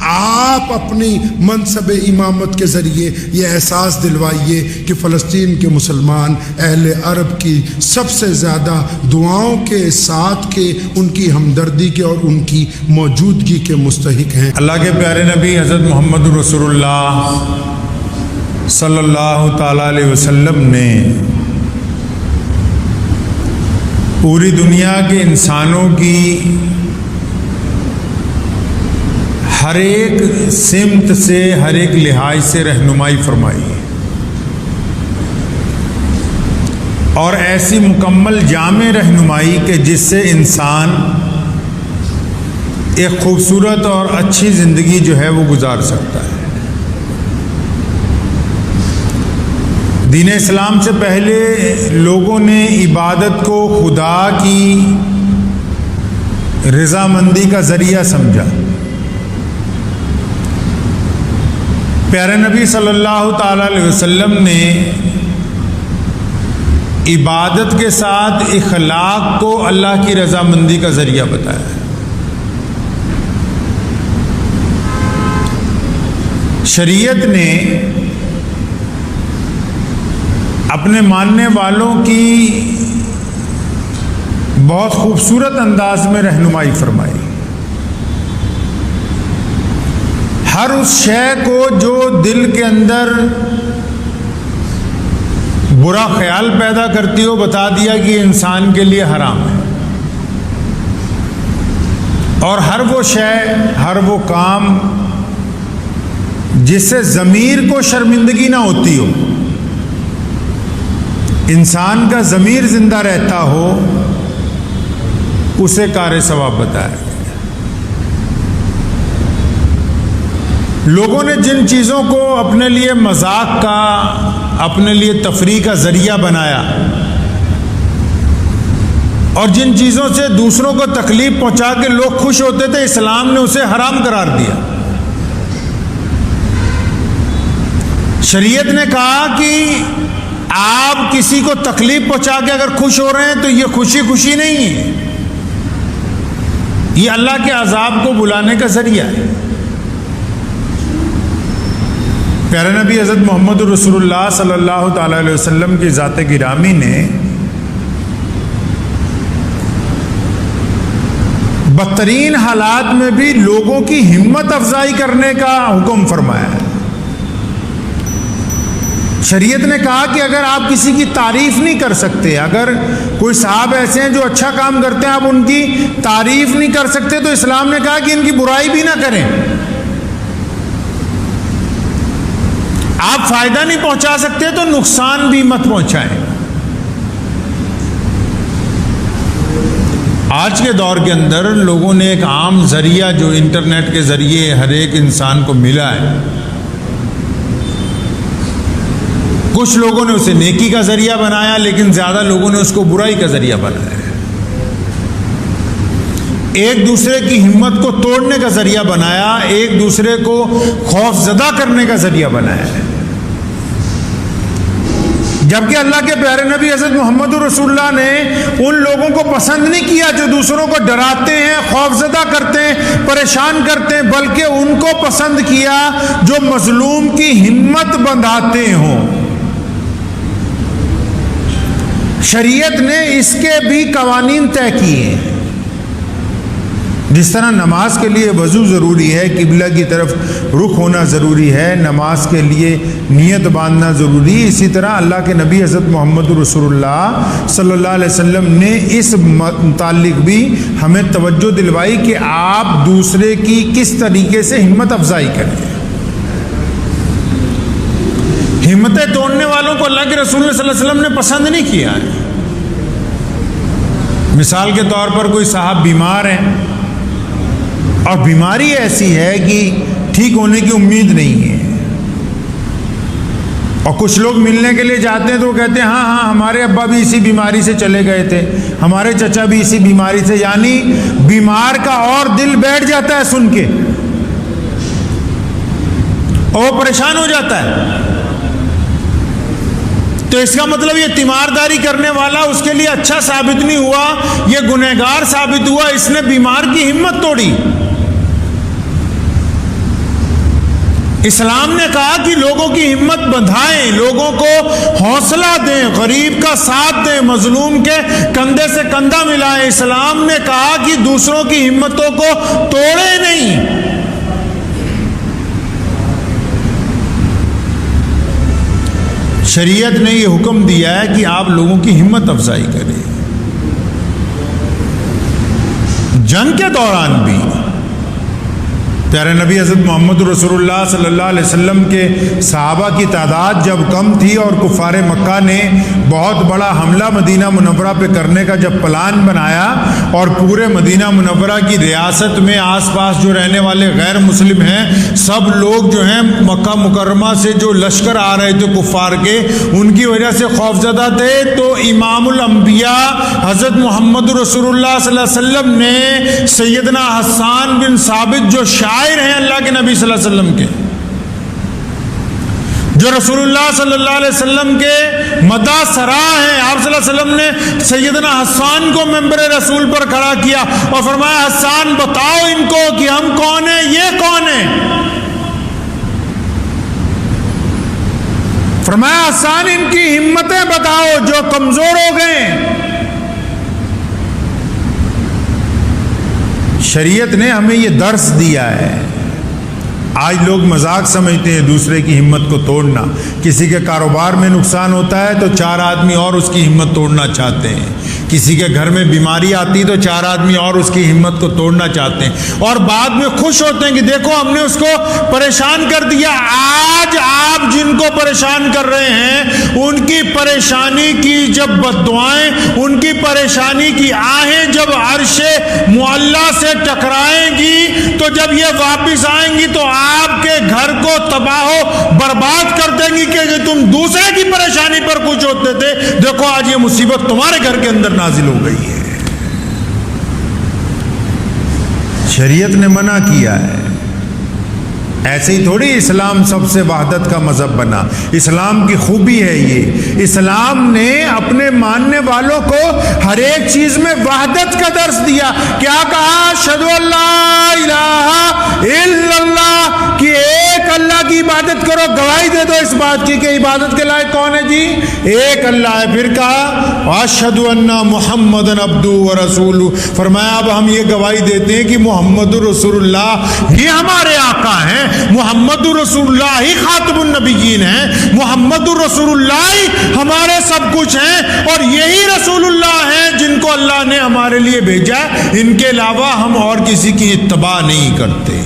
آپ اپنی منصب امامت کے ذریعے یہ احساس دلوائیے کہ فلسطین کے مسلمان اہل عرب کی سب سے زیادہ دعاؤں کے ساتھ کے ان کی ہمدردی کے اور ان کی موجودگی کے مستحق ہیں۔ اللہ کے پیارے نبی حضرت محمد رسول اللہ صلی اللہ تعالیٰ علیہ وسلم نے پوری دنیا کے انسانوں کی ہر ایک سمت سے، ہر ایک لحاظ سے رہنمائی فرمائی اور ایسی مکمل جامع رہنمائی کہ جس سے انسان ایک خوبصورت اور اچھی زندگی جو ہے وہ گزار سکتا ہے۔ دین اسلام سے پہلے لوگوں نے عبادت کو خدا کی رضامندی کا ذریعہ سمجھا۔ پیارے نبی صلی اللہ تعالیٰ علیہ وسلم نے عبادت کے ساتھ اخلاق کو اللہ کی رضامندی کا ذریعہ بتایا۔ شریعت نے اپنے ماننے والوں کی بہت خوبصورت انداز میں رہنمائی فرمائی۔ ہر اس شے کو جو دل کے اندر برا خیال پیدا کرتی ہو بتا دیا کہ انسان کے لیے حرام ہے، اور ہر وہ شے، ہر وہ کام جس سے ضمیر کو شرمندگی نہ ہوتی ہو، انسان کا ضمیر زندہ رہتا ہو، اسے کار ثواب بتایا گیا۔ لوگوں نے جن چیزوں کو اپنے لیے مذاق کا، اپنے لیے تفریح کا ذریعہ بنایا اور جن چیزوں سے دوسروں کو تکلیف پہنچا کے لوگ خوش ہوتے تھے، اسلام نے اسے حرام قرار دیا۔ شریعت نے کہا کہ آپ کسی کو تکلیف پہنچا کے اگر خوش ہو رہے ہیں تو یہ خوشی خوشی نہیں ہے، یہ اللہ کے عذاب کو بلانے کا ذریعہ ہے۔ پیارے نبی حضرت محمد رسول اللہ صلی اللہ تعالیٰ علیہ وسلم کی ذات گرامی نے بدترین حالات میں بھی لوگوں کی ہمت افزائی کرنے کا حکم فرمایا ہے۔ شریعت نے کہا کہ اگر آپ کسی کی تعریف نہیں کر سکتے، اگر کوئی صاحب ایسے ہیں جو اچھا کام کرتے ہیں آپ ان کی تعریف نہیں کر سکتے، تو اسلام نے کہا کہ ان کی برائی بھی نہ کریں۔ آپ فائدہ نہیں پہنچا سکتے تو نقصان بھی مت پہنچائیں۔ آج کے دور کے اندر لوگوں نے ایک عام ذریعہ جو انٹرنیٹ کے ذریعے ہر ایک انسان کو ملا ہے، کچھ لوگوں نے اسے نیکی کا ذریعہ بنایا، لیکن زیادہ لوگوں نے اس کو برائی کا ذریعہ بنایا ہے۔ ایک دوسرے کی ہمت کو توڑنے کا ذریعہ بنایا، ایک دوسرے کو خوف زدہ کرنے کا ذریعہ بنایا ہے، جبکہ اللہ کے پیارے نبی حضرت محمد رسول اللہ نے ان لوگوں کو پسند نہیں کیا جو دوسروں کو ڈراتے ہیں، خوفزدہ کرتے ہیں، پریشان کرتے ہیں، بلکہ ان کو پسند کیا جو مظلوم کی ہمت بندھاتے ہوں۔ شریعت نے اس کے بھی قوانین طے کیے ہیں۔ جس طرح نماز کے لیے وضو ضروری ہے، قبلہ کی طرف رخ ہونا ضروری ہے، نماز کے لیے نیت باندھنا ضروری ہے، اسی طرح اللہ کے نبی حضرت محمد رسول اللہ صلی اللہ علیہ وسلم نے اس متعلق بھی ہمیں توجہ دلوائی کہ آپ دوسرے کی کس طریقے سے ہمت افزائی کریں۔ ہمتیں توڑنے والوں کو اللہ کے رسول صلی اللہ علیہ وسلم نے پسند نہیں کیا ہے۔ مثال کے طور پر کوئی صاحب بیمار ہیں اور بیماری ایسی ہے کہ ٹھیک ہونے کی امید نہیں ہے، اور کچھ لوگ ملنے کے لیے جاتے ہیں تو وہ کہتے ہیں ہاں ہمارے ابا بھی اسی بیماری سے چلے گئے تھے، ہمارے چچا بھی اسی بیماری سے، یعنی بیمار کا اور دل بیٹھ جاتا ہے سن کے اور وہ پریشان ہو جاتا ہے۔ تو اس کا مطلب یہ تیمارداری کرنے والا اس کے لیے اچھا ثابت نہیں ہوا، یہ گنہگار ثابت ہوا، اس نے بیمار کی ہمت توڑی۔ اسلام نے کہا کہ لوگوں کی ہمت بندھائیں، لوگوں کو حوصلہ دیں، غریب کا ساتھ دیں، مظلوم کے کندھے سے کندھا ملائیں۔ اسلام نے کہا کہ دوسروں کی ہمتوں کو توڑے نہیں۔ شریعت نے یہ حکم دیا ہے کہ آپ لوگوں کی ہمت افزائی کریں۔ جنگ کے دوران بھی پیارے نبی حضرت محمد رسول اللہ صلی اللہ علیہ وسلم کے صحابہ کی تعداد جب کم تھی اور کفار مکہ نے بہت بڑا حملہ مدینہ منورہ پہ کرنے کا جب پلان بنایا اور پورے مدینہ منورہ کی ریاست میں آس پاس جو رہنے والے غیر مسلم ہیں سب لوگ جو ہیں مکہ مکرمہ سے جو لشکر آ رہے تھے کفار کے ان کی وجہ سے خوفزدہ تھے، تو امام الانبیاء حضرت محمد رسول اللہ صلی اللہ علیہ وسلم نے سیدنا حسان بن ثابت جو شاعر ہیں اللہ کے نبی صلی اللہ علیہ وسلم کے، جو رسول اللہ صلی اللہ علیہ وسلم کے مداح سرا ہیں، آپ صلی اللہ علیہ وسلم نے سیدنا حسان کو ممبر رسول پر کھڑا کیا اور فرمایا حسان بتاؤ ان کو کہ ہم کون ہیں، یہ کون ہیں؟ فرمایا حسان ان کی ہمتیں بتاؤ جو کمزور ہو گئے۔ شریعت نے ہمیں یہ درس دیا ہے۔ آج لوگ مذاق سمجھتے ہیں دوسرے کی ہمت کو توڑنا، کسی کے کاروبار میں نقصان ہوتا ہے تو 4 آدمی اور اس کی ہمت توڑنا چاہتے ہیں، کسی کے گھر میں بیماری آتی تو 4 آدمی اور اس کی ہمت کو توڑنا چاہتے ہیں، اور بعد میں خوش ہوتے ہیں کہ دیکھو ہم نے اس کو پریشان کر دیا۔ آج آپ جن کو پریشان کر رہے ہیں ان کی پریشانی کی جب بددعائیں، ان کی پریشانی کی آہیں جب عرش معلیٰ سے ٹکرائیں گی تو جب یہ واپس آئیں گی تو آپ کے گھر کو تباہ و برباد کر دیں گی کہ تم دوسرے کی پریشانی پر خوش ہوتے تھے، دیکھو آج یہ مصیبت تمہارے گھر کے اندر نازل ہو گئی ہے۔ شریعت نے منع کیا ہے، ایسے ہی تھوڑی اسلام سب سے وحدت کا مذہب بنا، اسلام کی خوبی ہے یہ، اسلام نے اپنے ماننے والوں کو ہر ایک چیز میں وحدت کا درس دیا۔ کیا کہا؟ اشہد ان لا الہ الا اللہ، کہ ایک اللہ کی عبادت کرو، گواہی دے دو اس بات کی کہ عبادت کے لائق کون ہے جی؟ ایک اللہ ہے۔ پھر کہا اشہد ان محمد عبدہ ورسولہ، فرمایا اب ہم یہ گواہی دیتے ہیں کہ محمد رسول اللہ ہی ہمارے آقا ہیں، محمد رسول اللہ ہی خاتم النبیین ہیں، محمد رسول اللہ ہی ہمارے سب کچھ ہیں، اور یہی رسول اللہ ہیں جن کو اللہ نے ہمارے لیے بھیجا، ان کے علاوہ ہم اور کسی کی اتباع نہیں کرتے۔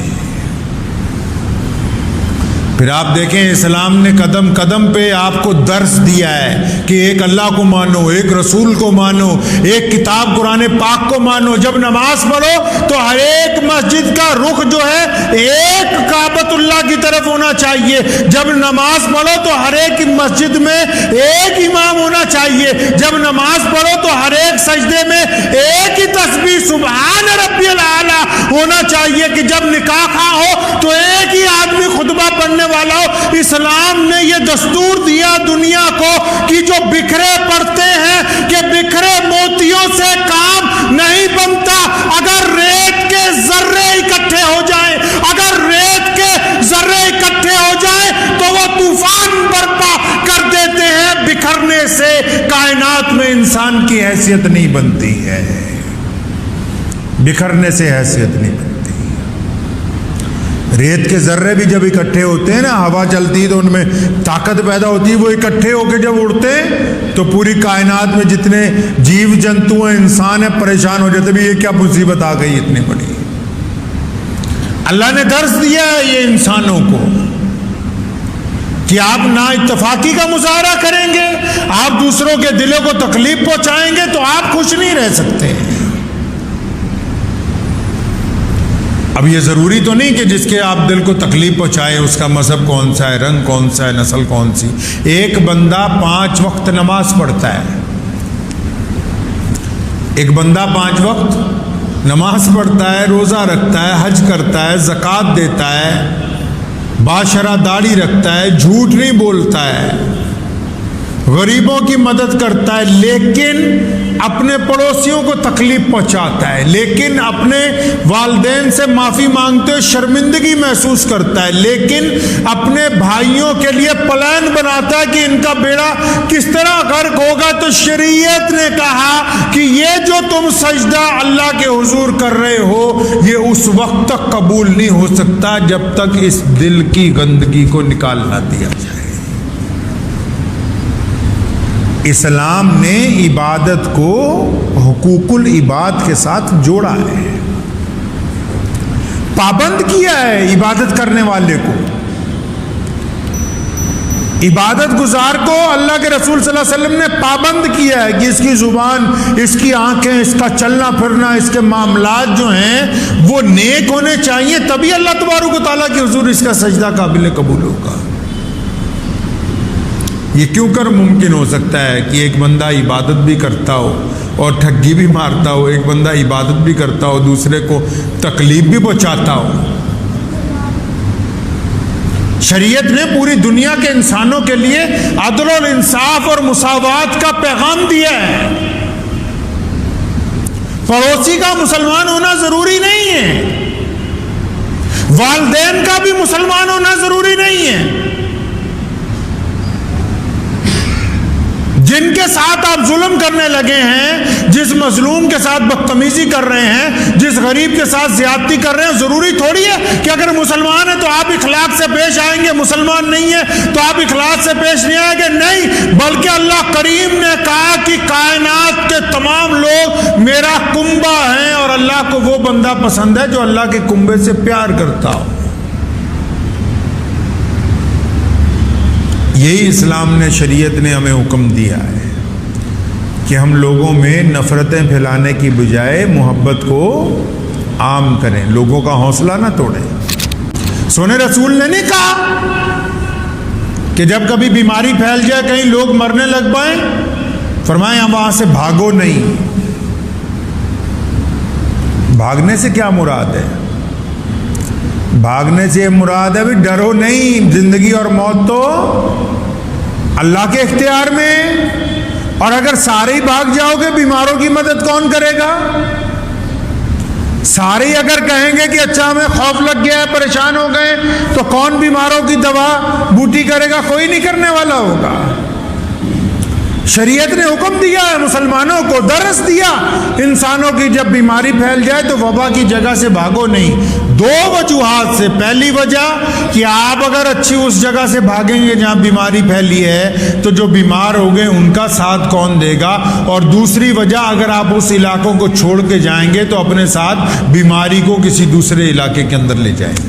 پھر آپ دیکھیں اسلام نے قدم قدم پہ آپ کو درس دیا ہے کہ ایک اللہ کو مانو، ایک رسول کو مانو، ایک کتاب قرآن پاک کو مانو۔ جب نماز پڑھو تو ہر ایک مسجد کا رخ جو ہے ایک کعبۃ اللہ کی طرف ہونا چاہیے۔ جب نماز پڑھو تو ہر ایک مسجد میں ایک امام ہونا چاہیے۔ جب نماز پڑھو تو ہر ایک سجدے میں ایک ہی تسبیح سبحان ربی الاعلیٰ ہونا چاہیے کہ جب نکاح خواہ ہو تو ایک ہی آدمی خطبہ پڑھنے والا ہو۔ اسلام نے یہ دستور دیا دنیا کو کہ جو بکھرے پڑتے ہیں کہ بکھرے موتیوں سے کام نہیں بنتا۔ اگر ریت کے ذرے اکٹھے ہو جائیں، اگر ریت کے ذرے اکٹھے ہو جائیں تو وہ طوفان برپا کر دیتے ہیں۔ بکھرنے سے کائنات میں انسان کی حیثیت نہیں بنتی ہے، بکھرنے سے حیثیت نہیں بنتی۔ ریت کے ذرے بھی جب اکٹھے ہوتے ہیں نا، ہوا چلتی ہے تو ان میں طاقت پیدا ہوتی ہے، وہ اکٹھے ہو کے جب اڑتے ہیں تو پوری کائنات میں جتنے جیو جنتو ہیں، انسان ہیں، پریشان ہو جاتے بھی یہ کیا مصیبت آ گئی اتنی بڑی۔ اللہ نے درس دیا ہے یہ انسانوں کو کہ آپ نا اتفاقی کا مظاہرہ کریں گے، آپ دوسروں کے دلوں کو تکلیف پہنچائیں گے تو آپ خوش نہیں رہ سکتے۔ اب یہ ضروری تو نہیں کہ جس کے آپ دل کو تکلیف پہنچائے اس کا مذہب کون سا ہے، رنگ کون سا ہے، نسل کون سی۔ ایک بندہ 5 وقت نماز پڑھتا ہے، ایک بندہ 5 وقت نماز پڑھتا ہے، روزہ رکھتا ہے، حج کرتا ہے، زکوٰۃ دیتا ہے، باشرہ داڑھی رکھتا ہے، جھوٹ نہیں بولتا ہے، غریبوں کی مدد کرتا ہے، لیکن اپنے پڑوسیوں کو تکلیف پہنچاتا ہے، لیکن اپنے والدین سے معافی مانگتے ہوئے شرمندگی محسوس کرتا ہے، لیکن اپنے بھائیوں کے لیے پلان بناتا ہے کہ ان کا بیڑا کس طرح غرق ہوگا۔ تو شریعت نے کہا کہ یہ جو تم سجدہ اللہ کے حضور کر رہے ہو یہ اس وقت تک قبول نہیں ہو سکتا جب تک اس دل کی گندگی کو نکال نہ دیا جائے۔ اسلام نے عبادت کو حقوق العباد کے ساتھ جوڑا ہے، پابند کیا ہے عبادت کرنے والے کو، عبادت گزار کو اللہ کے رسول صلی اللہ علیہ وسلم نے پابند کیا ہے کہ اس کی زبان، اس کی آنکھیں، اس کا چلنا پھرنا، اس کے معاملات جو ہیں وہ نیک ہونے چاہیے، تبھی اللہ تبارک و تعالیٰ کے حضور اس کا سجدہ قابل قبول ہوگا۔ یہ کیوں کر ممکن ہو سکتا ہے کہ ایک بندہ عبادت بھی کرتا ہو اور ٹھگی بھی مارتا ہو، ایک بندہ عبادت بھی کرتا ہو دوسرے کو تکلیف بھی پہنچاتا ہو؟ شریعت نے پوری دنیا کے انسانوں کے لیے عدل اور انصاف اور مساوات کا پیغام دیا ہے۔ پڑوسی کا مسلمان ہونا ضروری نہیں ہے، والدین کا بھی مسلمان ہونا ضروری نہیں ہے۔ جن کے ساتھ آپ ظلم کرنے لگے ہیں، جس مظلوم کے ساتھ بدتمیزی کر رہے ہیں، جس غریب کے ساتھ زیادتی کر رہے ہیں، ضروری تھوڑی ہے کہ اگر مسلمان ہے تو آپ اخلاق سے پیش آئیں گے، مسلمان نہیں ہے تو آپ اخلاق سے پیش نہیں آئیں گے، نہیں، بلکہ اللہ کریم نے کہا کہ کائنات کے تمام لوگ میرا کنبہ ہیں اور اللہ کو وہ بندہ پسند ہے جو اللہ کے کنبے سے پیار کرتا ہو۔ یہی اسلام نے، شریعت نے ہمیں حکم دیا ہے کہ ہم لوگوں میں نفرتیں پھیلانے کی بجائے محبت کو عام کریں، لوگوں کا حوصلہ نہ توڑیں۔ سونے رسول نے نہیں کہا کہ جب کبھی بیماری پھیل جائے، کہیں لوگ مرنے لگ پائیں، فرمایا وہاں سے بھاگو نہیں۔ بھاگنے سے کیا مراد ہے؟ بھاگنے سے مراد ہے بھی ڈرو نہیں، زندگی اور موت تو اللہ کے اختیار میں، اور اگر سارے ہی بھاگ جاؤ گے بیماروں کی مدد کون کرے گا؟ سارے اگر کہیں گے کہ اچھا ہمیں خوف لگ گیا ہے، پریشان ہو گئے، تو کون بیماروں کی دوا بوٹی کرے گا؟ کوئی نہیں کرنے والا ہوگا۔ شریعت نے حکم دیا ہے، مسلمانوں کو درس دیا انسانوں کی جب بیماری پھیل جائے تو وبا کی جگہ سے بھاگو نہیں۔ 2 وجوہات سے، پہلی وجہ کہ آپ اگر اچھی اس جگہ سے بھاگیں گے جہاں بیماری پھیلی ہے تو جو بیمار ہو گئے ان کا ساتھ کون دے گا، اور دوسری وجہ اگر آپ اس علاقوں کو چھوڑ کے جائیں گے تو اپنے ساتھ بیماری کو کسی دوسرے علاقے کے اندر لے جائیں گے۔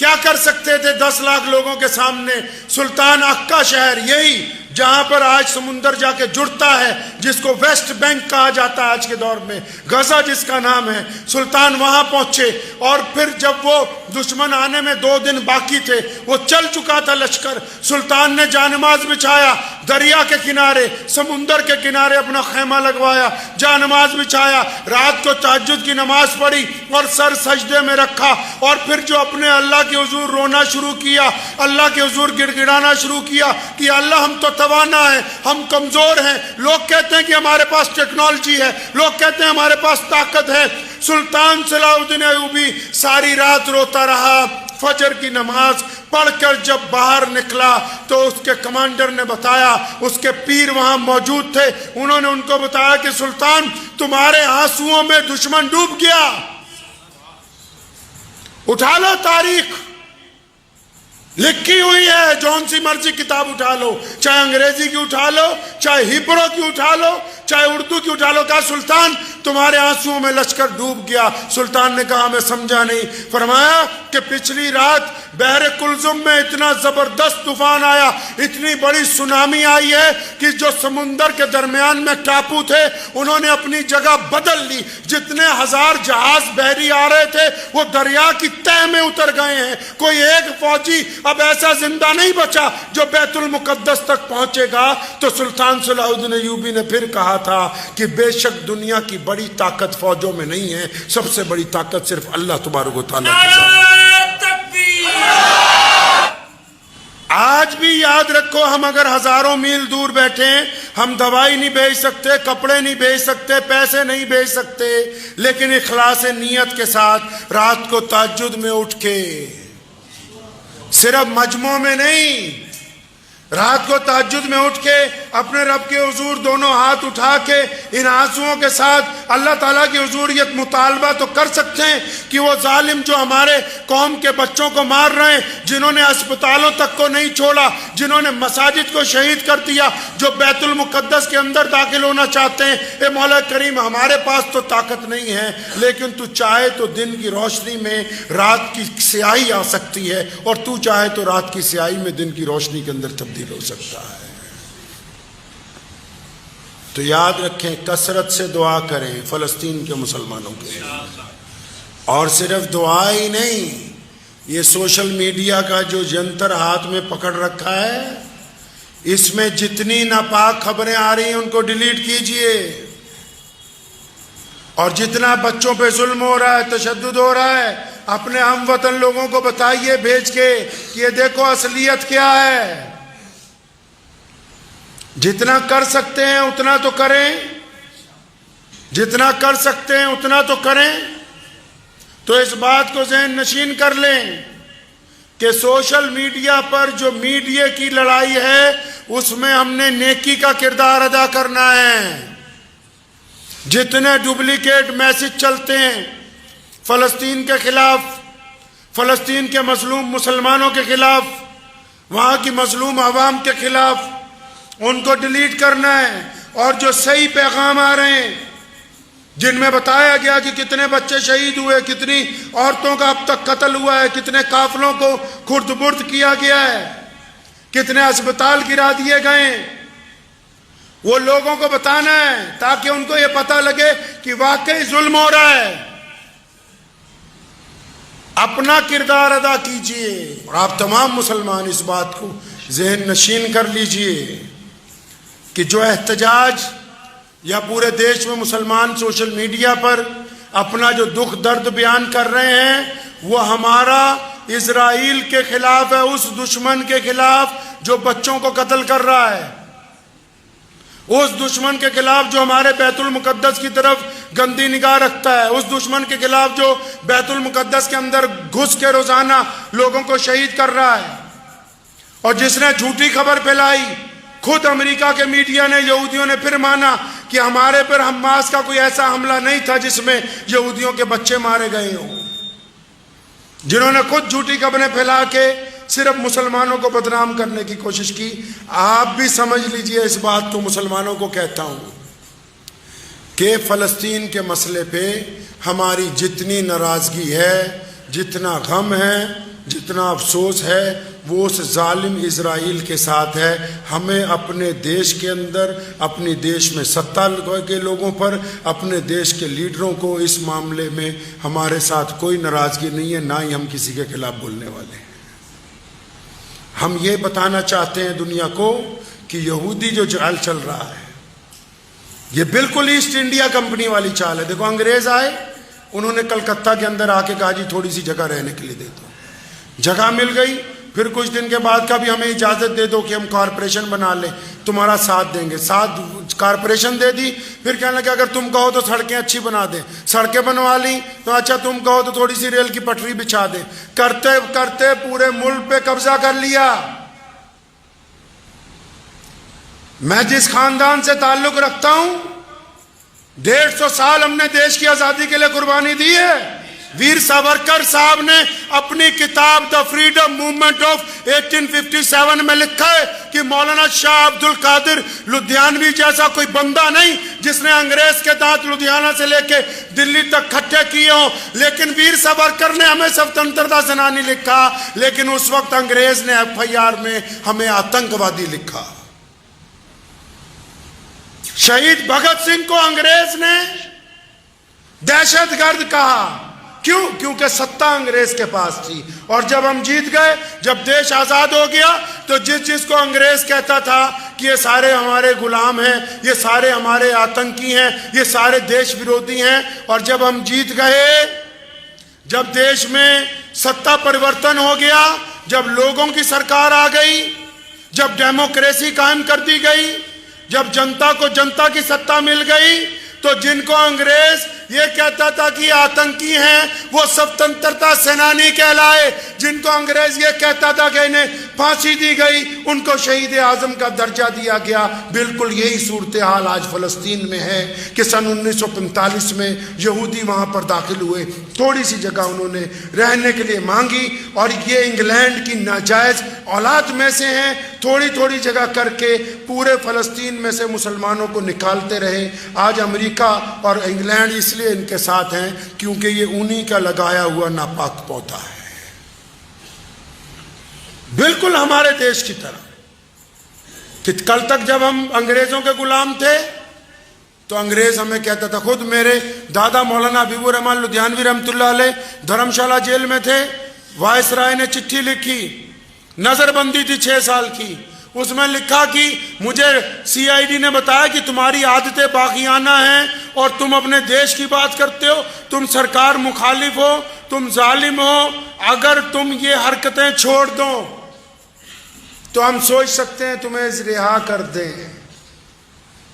کیا کر سکتے تھے 10 لاکھ لوگوں کے سامنے؟ سلطان اکا شہر، یہی جہاں پر آج سمندر جا کے جڑتا ہے، جس کو ویسٹ بینک کہا جاتا ہے آج کے دور میں، غزہ جس کا نام ہے، سلطان وہاں پہنچے، اور پھر جب وہ دشمن آنے میں 2 دن باقی تھے، وہ چل چکا تھا لشکر، سلطان نے جانماز بچھایا، دریا کے کنارے، سمندر کے کنارے اپنا خیمہ لگوایا، جانماز بچھایا، رات کو تہجد کی نماز پڑھی اور سر سجدے میں رکھا، اور پھر جو اپنے اللہ کے حضور رونا شروع کیا، اللہ کے حضور گڑ گڑانا شروع کیا کہ اللہ ہم تو توانا ہے، ہم کمزور ہیں، لوگ کہتے ہیں کہ ہمارے پاس ٹیکنالوجی ہے، لوگ کہتے ہیں ہمارے پاس طاقت ہے۔ سلطان صلاح الدین ایوبی ساری رات روتا رہا، فجر کی نماز پڑھ کر جب باہر نکلا تو اس کے کمانڈر نے بتایا، اس کے پیر وہاں موجود تھے، انہوں نے ان کو بتایا کہ سلطان تمہارے آنسوؤں میں دشمن ڈوب گیا، اٹھا لو تاریخ لکھی ہوئی ہے، جون سی مرضی کتاب اٹھا لو، چاہے انگریزی کی اٹھا لو، چاہے ہیبرو کی اٹھا لو، چاہے اردو کی اٹھا لو۔ کہا سلطان تمہارے آنسوؤں میں لشکر ڈوب گیا۔ سلطان نے کہا میں سمجھا نہیں۔ فرمایا کہ پچھلی رات بحر کلزم میں اتنا زبردست طوفان آیا، اتنی بڑی سونامی آئی ہے کہ جو سمندر کے درمیان میں ٹاپو تھے انہوں نے اپنی جگہ بدل لی، جتنے 1000 جہاز بحری آ رہے تھے وہ دریا کی تہ میں اتر گئے ہیں، کوئی ایک فوجی اب ایسا زندہ نہیں بچا جو بیت المقدس تک پہنچے گا۔ تو سلطان صلاح الدین ایوبی نے پھر کہا تھا کہ بے شک دنیا کی بڑی طاقت فوجوں میں نہیں ہے، سب سے بڑی طاقت صرف اللہ تبارک و تعالیٰ کے ساتھ۔ آج بھی یاد رکھو، ہم اگر 1000 میل دور بیٹھے ہیں، ہم دوائی نہیں بھیج سکتے، کپڑے نہیں بھیج سکتے، پیسے نہیں بھیج سکتے، لیکن اخلاص نیت کے ساتھ رات کو تہجد میں اٹھ کے، صرف مجموع میں نہیں، رات کو تہجد میں اٹھ کے اپنے رب کے حضور دونوں ہاتھ اٹھا کے ان آنسوؤں کے ساتھ اللہ تعالیٰ کی حضور یہ مطالبہ تو کر سکتے ہیں کہ وہ ظالم جو ہمارے قوم کے بچوں کو مار رہے ہیں، جنہوں نے اسپتالوں تک کو نہیں چھوڑا، جنہوں نے مساجد کو شہید کر دیا، جو بیت المقدس کے اندر داخل ہونا چاہتے ہیں، اے مولا کریم ہمارے پاس تو طاقت نہیں ہے، لیکن تو چاہے تو دن کی روشنی میں رات کی سیاہی آ سکتی ہے، اور تو چاہے تو رات کی سیاہی میں دن کی روشنی کے اندر تبدیل ہو سکتا ہے۔ تو یاد رکھیں، کثرت سے دعا کریں فلسطین کے مسلمانوں کے لیے، اور صرف دعا ہی نہیں، یہ سوشل میڈیا کا جو جنتر ہاتھ میں پکڑ رکھا ہے، اس میں جتنی ناپاک خبریں آ رہی ہیں ان کو ڈیلیٹ کیجئے، اور جتنا بچوں پہ ظلم ہو رہا ہے، تشدد ہو رہا ہے، اپنے ہم وطن لوگوں کو بتائیے بھیج کے کہ یہ دیکھو اصلیت کیا ہے۔ جتنا کر سکتے ہیں اتنا تو کریں، جتنا کر سکتے ہیں اتنا تو کریں۔ تو اس بات کو ذہن نشین کر لیں کہ سوشل میڈیا پر جو میڈیا کی لڑائی ہے، اس میں ہم نے نیکی کا کردار ادا کرنا ہے۔ جتنے ڈپلیکیٹ میسج چلتے ہیں فلسطین کے خلاف، فلسطین کے مظلوم مسلمانوں کے خلاف، وہاں کی مظلوم عوام کے خلاف، ان کو ڈیلیٹ کرنا ہے، اور جو صحیح پیغام آ رہے ہیں جن میں بتایا گیا کہ کتنے بچے شہید ہوئے، کتنی عورتوں کا اب تک قتل ہوا ہے، کتنے قافلوں کو خرد برد کیا گیا ہے، کتنے اسپتال گرا دیے گئے ہیں، وہ لوگوں کو بتانا ہے تاکہ ان کو یہ پتہ لگے کہ واقعی ظلم ہو رہا ہے۔ اپنا کردار ادا کیجئے، اور آپ تمام مسلمان اس بات کو ذہن نشین کر لیجئے کہ جو احتجاج یا پورے دیش میں مسلمان سوشل میڈیا پر اپنا جو دکھ درد بیان کر رہے ہیں، وہ ہمارا اسرائیل کے خلاف ہے، اس دشمن کے خلاف جو بچوں کو قتل کر رہا ہے، اس دشمن کے خلاف جو ہمارے بیت المقدس کی طرف گندی نگاہ رکھتا ہے، اس دشمن کے خلاف جو بیت المقدس کے اندر گھس کے روزانہ لوگوں کو شہید کر رہا ہے، اور جس نے جھوٹی خبر پھیلائی۔ خود امریکہ کے میڈیا نے، یہودیوں نے پھر مانا کہ ہمارے پر حماس کا کوئی ایسا حملہ نہیں تھا جس میں یہودیوں کے بچے مارے گئے ہوں، جنہوں نے خود جھوٹی خبریں پھیلا کے صرف مسلمانوں کو بدنام کرنے کی کوشش کی۔ آپ بھی سمجھ لیجئے اس بات کو، مسلمانوں کو کہتا ہوں کہ فلسطین کے مسئلے پہ ہماری جتنی ناراضگی ہے، جتنا غم ہے، جتنا افسوس ہے وہ اس ظالم اسرائیل کے ساتھ ہے. ہمیں اپنے دیش کے اندر، اپنی دیش میں سطح کے لوگوں پر، اپنے دیش کے لیڈروں کو اس معاملے میں ہمارے ساتھ کوئی ناراضگی نہیں ہے، نہ ہی ہم کسی کے خلاف بولنے والے ہیں. ہم یہ بتانا چاہتے ہیں دنیا کو کہ یہودی جو چال چل رہا ہے یہ بالکل ایسٹ انڈیا کمپنی والی چال ہے. دیکھو انگریز آئے، انہوں نے کلکتہ کے اندر آ کے کہا جی تھوڑی سی جگہ رہنے کے لیے دے دو، جگہ مل گئی. پھر کچھ دن کے بعد کا بھی ہمیں اجازت دے دو کہ ہم کارپوریشن بنا لیں، تمہارا ساتھ دیں گے. ساتھ کارپوریشن دے دی. پھر کہنے لگے اگر تم کہو تو سڑکیں اچھی بنا دیں، سڑکیں بنوا لی. تو اچھا تم کہو تو تھوڑی سی ریل کی پٹری بچھا دیں. کرتے کرتے پورے ملک پہ قبضہ کر لیا. میں جس خاندان سے تعلق رکھتا ہوں 150 سال ہم نے دیش کی آزادی کے لیے قربانی دی ہے. ویر ساورکر صاحب نے اپنی کتاب دا فریڈم موومنٹ آف 1857 میں لکھا ہے کہ مولانا شاہ عبد القادر لدھیانوی جیسا کوئی بندہ نہیں جس نے انگریز کے دانت لدھیانہ سے لے کے دلی تک کھٹے کیے ہوں. لیکن ویر ساورکر نے ہمیں سوتنترتا سینانی لکھا، لیکن اس وقت انگریز نے FIR میں ہمیں آتنکوادی لکھا. شہید بھگت سنگھ کو انگریز نے دہشت گرد کہا. کیوں؟ کیونکہ ستہ انگریز کے پاس تھی. اور جب ہم جیت گئے، جب دیش آزاد ہو گیا، تو جس کو انگریز کہتا تھا کہ یہ سارے ہمارے غلام ہیں، یہ سارے ہمارے آتنکی ہیں، یہ سارے دیش ورودھی ہیں. اور جب ہم جیت گئے، جب دیش میں ستہ پریورتن ہو گیا، جب لوگوں کی سرکار آ گئی، جب ڈیموکریسی قائم کر دی گئی، جب جنتا کو جنتا کی ستہ مل گئی، تو جن کو انگریز یہ کہتا تھا کہ آتنکی ہیں وہ سوتنترتا سینانی کہلائے. جن کو انگریز یہ کہتا تھا کہ انہیں پھانسی دی گئی، ان کو شہید اعظم کا درجہ دیا گیا. بالکل یہی صورتحال آج فلسطین میں ہے کہ سن 1945 میں یہودی وہاں پر داخل ہوئے. تھوڑی سی جگہ انہوں نے رہنے کے لیے مانگی، اور یہ انگلینڈ کی ناجائز اولاد میں سے ہیں. تھوڑی تھوڑی جگہ کر کے پورے فلسطین میں سے مسلمانوں کو نکالتے رہے. آج امریکہ اور انگلینڈ اس لیے ان کے ساتھ ہیں کیونکہ یہ انہی کا لگایا ہوا ناپاک پودا ہے، بالکل ہمارے دیش کی طرح. کہ کل تک جب ہم انگریزوں کے غلام تھے تو انگریز ہمیں کہتا تھا. خود میرے دادا مولانا حبیب الرحمن لدھیانوی رحمۃ اللہ علیہ دھرم شالہ جیل میں تھے. وائس رائے نے چٹھی لکھی، نظر بندی تھی 6 سال کی. اس میں لکھا کہ مجھے CID نے بتایا کہ تمہاری عادتیں باغیانہ ہیں اور تم اپنے دیش کی بات کرتے ہو، تم سرکار مخالف ہو، تم ظالم ہو. اگر تم یہ حرکتیں چھوڑ دو تو ہم سوچ سکتے ہیں تمہیں رہا کر دیں.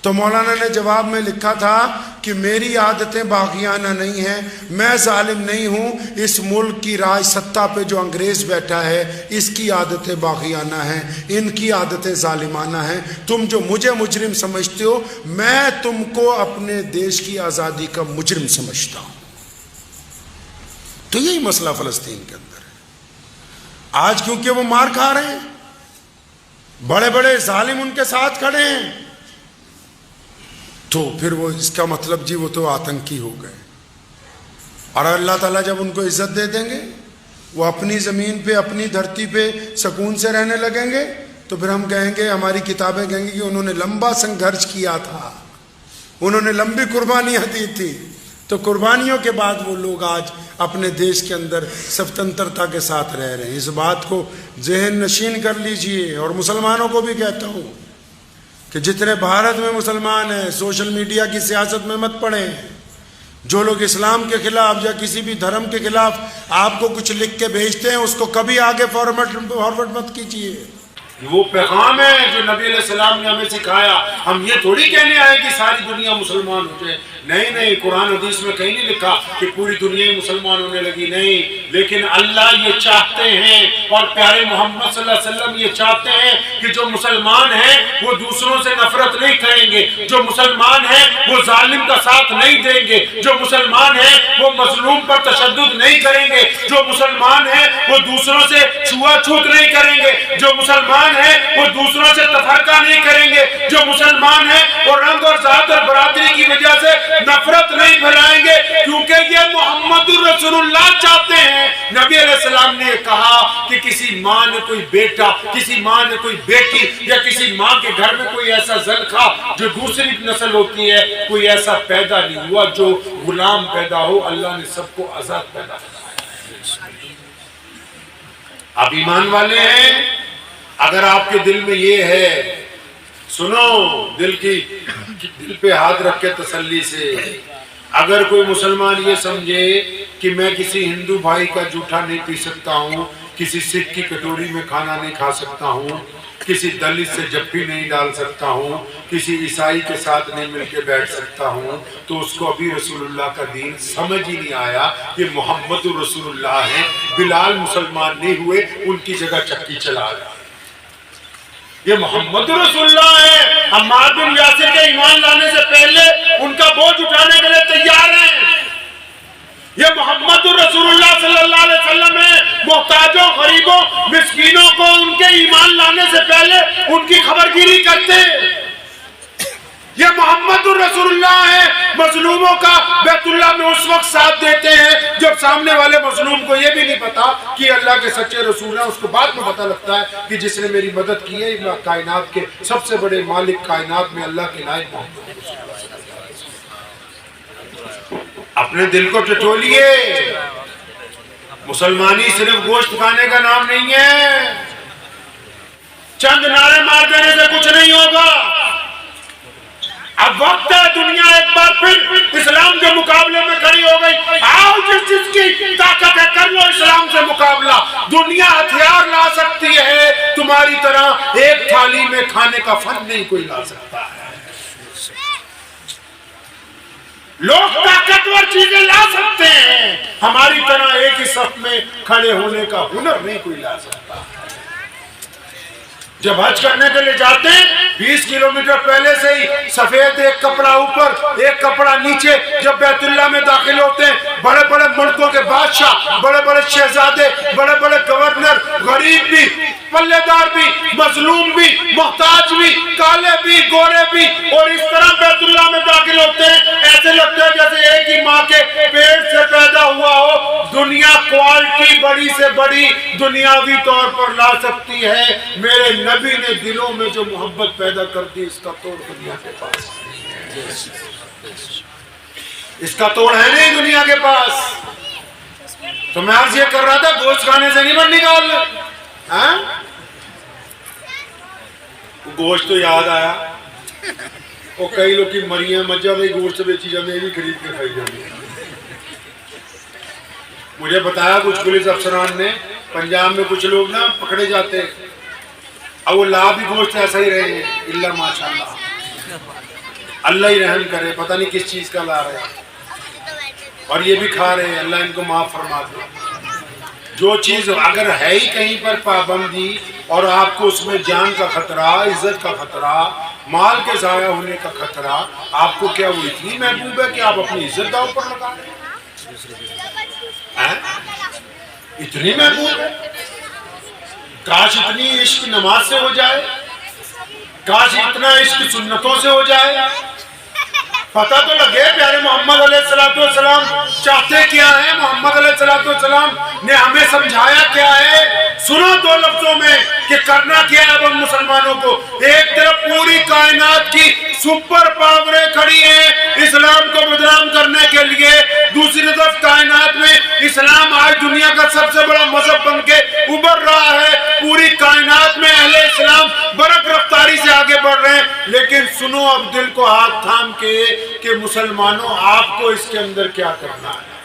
تو مولانا نے جواب میں لکھا تھا کہ میری عادتیں باغیانہ نہیں ہیں، میں ظالم نہیں ہوں. اس ملک کی راج ستہ پہ جو انگریز بیٹھا ہے اس کی عادتیں باغیانہ ہیں، ان کی عادتیں ظالمانہ ہیں. تم جو مجھے مجرم سمجھتے ہو، میں تم کو اپنے دیش کی آزادی کا مجرم سمجھتا ہوں. تو یہی مسئلہ فلسطین کے اندر ہے. آج کیونکہ وہ مار کھا رہے ہیں، بڑے بڑے ظالم ان کے ساتھ کھڑے ہیں، تو پھر وہ اس کا مطلب جی وہ تو آتنکی ہو گئے. اور اللہ تعالیٰ جب ان کو عزت دے دیں گے، وہ اپنی زمین پہ اپنی دھرتی پہ سکون سے رہنے لگیں گے، تو پھر ہم کہیں گے، ہماری کتابیں کہیں گی کہ انہوں نے لمبا سنگھرش کیا تھا، انہوں نے لمبی قربانیاں دی تھی. تو قربانیوں کے بعد وہ لوگ آج اپنے دیش کے اندر سوتنترتا کے ساتھ رہ رہے ہیں. اس بات کو ذہن نشین کر لیجئے. اور مسلمانوں کو بھی کہتا ہوں کہ جتنے بھارت میں مسلمان ہیں، سوشل میڈیا کی سیاست میں مت پڑیں. جو لوگ اسلام کے خلاف یا کسی بھی دھرم کے خلاف آپ کو کچھ لکھ کے بھیجتے ہیں، اس کو کبھی آگے فارورڈ مت کیجیے. وہ پیغام ہے جو نبی علیہ السلام نے ہمیں سکھایا. ہم یہ تھوڑی کہنے آئے کہ ساری دنیا مسلمان ہو جائے. نہیں، قرآن حدیث میں کہیں نہیں لکھا کہ پوری دنیا ہی مسلمان ہونے لگی. نہیں، لیکن اللہ یہ چاہتے ہیں اور پیارے محمد صلی اللہ علیہ وسلم یہ چاہتے ہیں کہ جو مسلمان ہیں وہ دوسروں سے نفرت نہیں کریں گے، جو مسلمان ہیں وہ ظالم کا ساتھ نہیں دیں گے، جو مسلمان ہیں وہ مظلوم پر تشدد نہیں کریں گے، جو مسلمان ہیں وہ دوسروں سے چھوا چھوت نہیں کریں گے، جو مسلمان ہیں وہ دوسروں سے تفرقہ نہیں کریں گے، جو مسلمان ہیں وہ رنگ اور ذات اور برادری کی وجہ سے نفرت نہیں پھیلائیں گے، کیونکہ یہ محمد رسول اللہ چاہتے ہیں۔ نبی علیہ السلام نے کہا کہ کسی ماں نے کوئی بیٹا، کسی ماں نے کوئی بیٹی، یا کسی ماں کے گھر میں کوئی ایسا زلخا جو دوسری نسل ہوتی ہے، کوئی ایسا پیدا نہیں ہوا جو غلام پیدا ہو۔ اللہ نے سب کو آزاد پیدا کیا۔ آپ ایمان والے ہیں، اگر آپ کے دل میں یہ ہے، سنو، دل پہ ہاتھ رکھ کے تسلی سے، اگر کوئی مسلمان یہ سمجھے کہ میں کسی ہندو بھائی کا جھوٹا نہیں پی سکتا ہوں، کسی سکھ کی کٹوری میں کھانا نہیں کھا سکتا ہوں، کسی دلت سے جپی نہیں ڈال سکتا ہوں، کسی عیسائی کے ساتھ نہیں مل کے بیٹھ سکتا ہوں، تو اس کو ابھی رسول اللہ کا دین سمجھ ہی نہیں آیا۔ یہ محمد رسول اللہ ہیں، بلال مسلمان نہیں ہوئے، ان کی جگہ چکی چلا گیا۔ یہ محمد رسول اللہ ہے، عمار بن یاسر کے ایمان لانے سے پہلے ان کا بوجھ اٹھانے کے لیے تیار ہیں۔ یہ محمد رسول اللہ صلی اللہ علیہ وسلم ہے، محتاجوں، غریبوں، مسکینوں کو ان کے ایمان لانے سے پہلے ان کی خبرگیری کرتے۔ یہ محمد رسول اللہ ہے، مظلوموں کا بیت اللہ میں اس وقت ساتھ دیتے ہیں جب سامنے والے مظلوم کو یہ بھی نہیں پتا کہ اللہ کے سچے رسول ہیں، اس کو بعد میں پتا لگتا ہے کہ جس نے میری مدد کی ہے کائنات کے سب سے بڑے مالک کائنات میں اللہ کے نائب محمد رسول اللہ۔ اپنے دل کو ٹٹولیے، مسلمانی صرف گوشت کھانے کا نام نہیں ہے، چند نعرے مار دینے سے کچھ نہیں ہوگا۔ اب وقت ہے دنیا ایک بار پھر اسلام کے مقابلے میں کھڑی ہو گئی۔ آؤ جس کی طاقت ہے کر لو اسلام سے مقابلہ۔ دنیا ہتھیار لا سکتی ہے، تمہاری طرح ایک تھالی میں کھانے کا فن نہیں کوئی لا سکتا ہے۔ لوگ طاقتور چیزیں لا سکتے ہیں، ہماری طرح ایک ہی صف میں کھڑے ہونے کا ہنر نہیں کوئی لا سکتا۔ جب حج کرنے کے لیے جاتے ہیں 20 کلومیٹر پہلے سے ہی سفید ایک کپڑا اوپر ایک کپڑا نیچے، جب بیت اللہ میں داخل ہوتے ہیں بڑے بڑے ملکوں کے بادشاہ، بڑے بڑے شہزادے، بڑے بڑے گورنر، غریب بھی، پلے دار بھی، مظلوم بھی، محتاج بھی، کالے بھی، گورے بھی، اور اس طرح بیت اللہ میں داخل ہوتے ہیں، ایسے لگتا ہے جیسے ایک ہی ماں کے پیٹ سے پیدا ہوا ہو۔ دنیا کوالٹی بڑی سے بڑی دنیاوی طور پر لا سکتی ہے، میرے نبی نے دلوں میں جو محبت پیدا کر دی اس کا توڑ دنیا کے پاس نہیں ہے۔ اس کا توڑ ہے نہیں دنیا کے پاس۔ تو میں عرض یہ کر رہا تھا گوشت کھانے سے نہیں بن نکال لے۔ گوشت تو یاد آیا، وہ کئی لوگ کی مریاں مجھا بھائی گوشت بیچی جانے یہ بھی خرید کے کھائی جانے۔ مجھے بتایا کچھ پولیس افسران نے پنجاب میں کچھ لوگ نا پکڑے جاتے اب وہ لا بھی گوشت ایسا ہی رہے ہیں، اللہ ماشاءاللہ اللہ ہی رحم کرے، پتہ نہیں کس چیز کا لا رہے ہیں اور یہ بھی کھا رہے ہیں، اللہ ان کو معاف فرما دے۔ جو چیز اگر ہے ہی کہیں پر پابندی اور آپ کو اس میں جان کا خطرہ، عزت کا خطرہ، مال کے ضائع ہونے کا خطرہ، آپ کو کیا وہ اتنی محبوب ہے کہ آپ اپنی عزت داؤ پر لگا رہے ہیں؟ اتنی محبوب ہے؟ کاش اتنی عشق نماز سے ہو جائے، کاش اتنا عشق سنتوں سے ہو جائے۔ پتہ تو لگے پیارے محمد علیہ السلام چاہتے کیا ہے، محمد علیہ السلام نے ہمیں سمجھایا کیا ہے۔ سنو دو لفظوں میں کہ کرنا کیا ہے اب مسلمانوں کو۔ ایک طرف پوری کائنات کی سپر پاوریں کھڑی ہیں اسلام کو بدنام کرنے کے لیے، دوسری طرف کائنات میں اسلام آج دنیا کا سب سے بڑا مذہب بن کے ابھر رہا ہے۔ پوری کائنات میں اہل اسلام برق رفتاری سے آگے بڑھ رہے ہیں، لیکن سنو اب دل کو ہاتھ تھام کے کہ مسلمانوں آپ کو اس کے اندر کیا کرنا ہے۔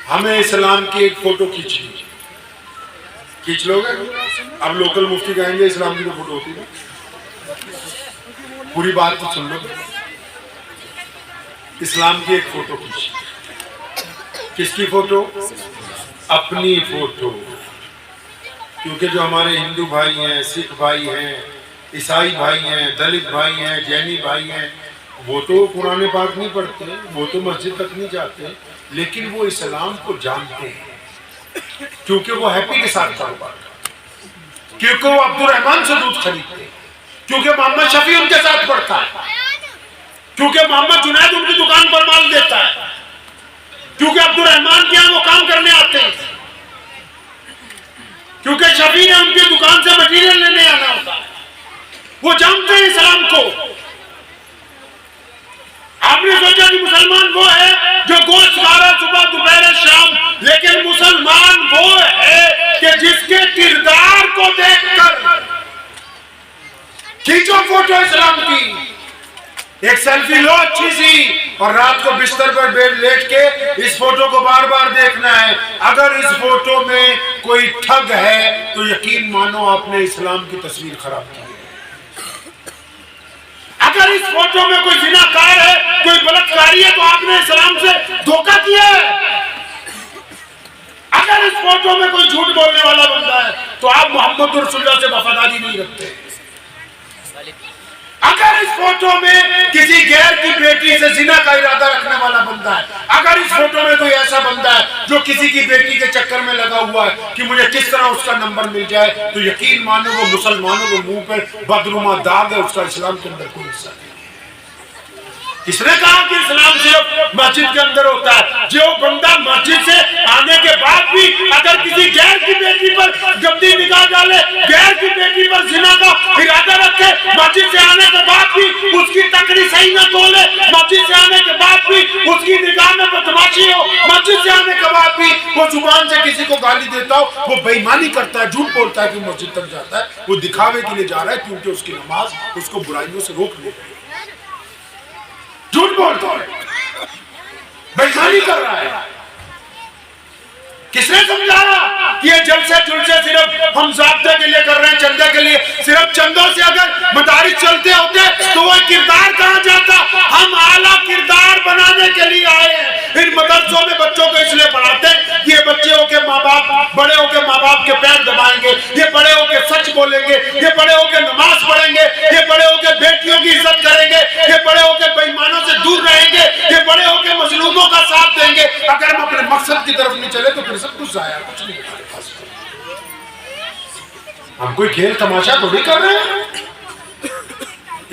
ہمیں اسلام کی ایک فوٹو کھینچنی، کھینچ لو گے؟ اب لوکل مفتی کہیں گے اسلام کی تو فوٹو ہوتی ہے، پوری بات تو سن لو۔ اسلام کی ایک فوٹو کھینچ، کس کی فوٹو؟ اپنی فوٹو، کیونکہ جو ہمارے ہندو بھائی ہیں، سکھ بھائی ہیں، عیسائی بھائی ہیں، دلت بھائی ہیں، جینی بھائی ہیں، وہ تو قرآن پاک نہیں پڑھتے، وہ تو مسجد تک نہیں جاتے، لیکن وہ اسلام کو جانتے ہیں، کیونکہ وہ ہیپی کے ساتھ کاروبار کرتے، کیونکہ وہ عبد الرحمن سے دودھ خریدتے، کیونکہ محمد شفیع ان کے ساتھ پڑھتا ہے۔ کیونکہ محمد جنید ان کی دکان پر مال دیتا ہے، کیونکہ عبد الرحمان کے یہاں وہ کام کرنے آتے ہیں، کیونکہ شفیع نے ان کی دکان سے مٹیریل لینے آنا ہوتا ہے. وہ جانتے ہیں اسلام کو. آپ نے سوچا کہ مسلمان وہ ہے جو گوشت کھا رہا صبح دوپہر شام، لیکن مسلمان وہ ہے کہ جس کے کردار کو دیکھ کر کھینچو فوٹو اسلام کی، ایک سیلفی لو اچھی سی، اور رات کو بستر پر لیٹ کے اس فوٹو کو بار بار دیکھنا ہے. اگر اس فوٹو میں کوئی ٹھگ ہے تو یقین مانو آپ نے اسلام کی تصویر خراب کی ہے. اگر اس فوٹو میں کوئی زناکار ہے، کوئی بلاکاری ہے، تو آپ نے اسلام سے دھوکہ کیا ہے. اگر اس فوٹو میں کوئی جھوٹ بولنے والا بندہ ہے تو آپ محمد رسول اللہ سے وفاداری نہیں رکھتے. اگر اس فوٹو میں کسی غیر کی بیٹی سے زنا کا ارادہ رکھنے والا بندہ ہے، اگر اس فوٹو میں کوئی ایسا بندہ ہے جو کسی کی بیٹی کے چکر میں لگا ہوا ہے کہ مجھے کس طرح اس کا نمبر مل جائے، تو یقین مانو وہ مسلمانوں کے منہ پر بدنما داغ ہے، اس کا اسلام کے اندر کوئی حصہ نہیں. اس نے کہا کہ اسلام صرف مسجد کے اندر ہوتا ہے. جو بندہ مسجد سے آنے کے بعد بھی اگر کسی غیر کی بیٹی پر گندی نگاہ ڈالے، غیر کی بیٹی پر زنا کا ارادہ رکھے، مسجد سے آنے کے بعد بھی اس کی تکڑی صحیح نہ کھولے، مسجد سے آنے کے بعد بھی اس کی نگاہ میں بدماشی ہو، مسجد سے آنے کے بعد بھی وہ زبان سے کسی کو گالی دیتا ہو، وہ بے ایمانی کرتا ہے، جھوٹ بولتا ہے کہ مسجد تک جاتا ہے، وہ دکھاوے کے لیے جا رہا ہے کیونکہ اس کی نماز اس کو برائیوں سے روک لے. جھوٹ بولتا ہے، بےایمانی کر رہا ہے. کس نے سمجھایا کہ یہ جلسے صرف ہم ضابطے کے لیے کر رہے ہیں، چندے کے لیے؟ صرف چندوں سے اگر مدارس چلتے ہوتے تو وہ کردار کہاں جاتا؟ ہم اعلیٰ کردار بنانے کے لیے آئے ہیں. ان مدرسوں میں بچوں کو اس لیے پڑھاتے ہیں کہ یہ بچے ہو کے ماں باپ، بڑے ہو کے ماں باپ کے پیر دبائیں گے، یہ بڑے ہو کے سچ بولیں گے، یہ بڑے ہو کے نماز پڑھیں گے، یہ بڑے ہو کے بیٹیوں کی عزت کریں گے، یہ بڑے ہو کے بے ایمانوں سے دور رہیں گے، یہ بڑے ہو کے مظلوموں کا ساتھ دیں گے. اگر ہم اپنے مقصد کی طرف نہیں چلے تو پھر سب کچھ ضائع، کچھ نہیں ہمارے پاس. ہم کوئی کھیل تماشا تھوڑی کر رہے ہیں.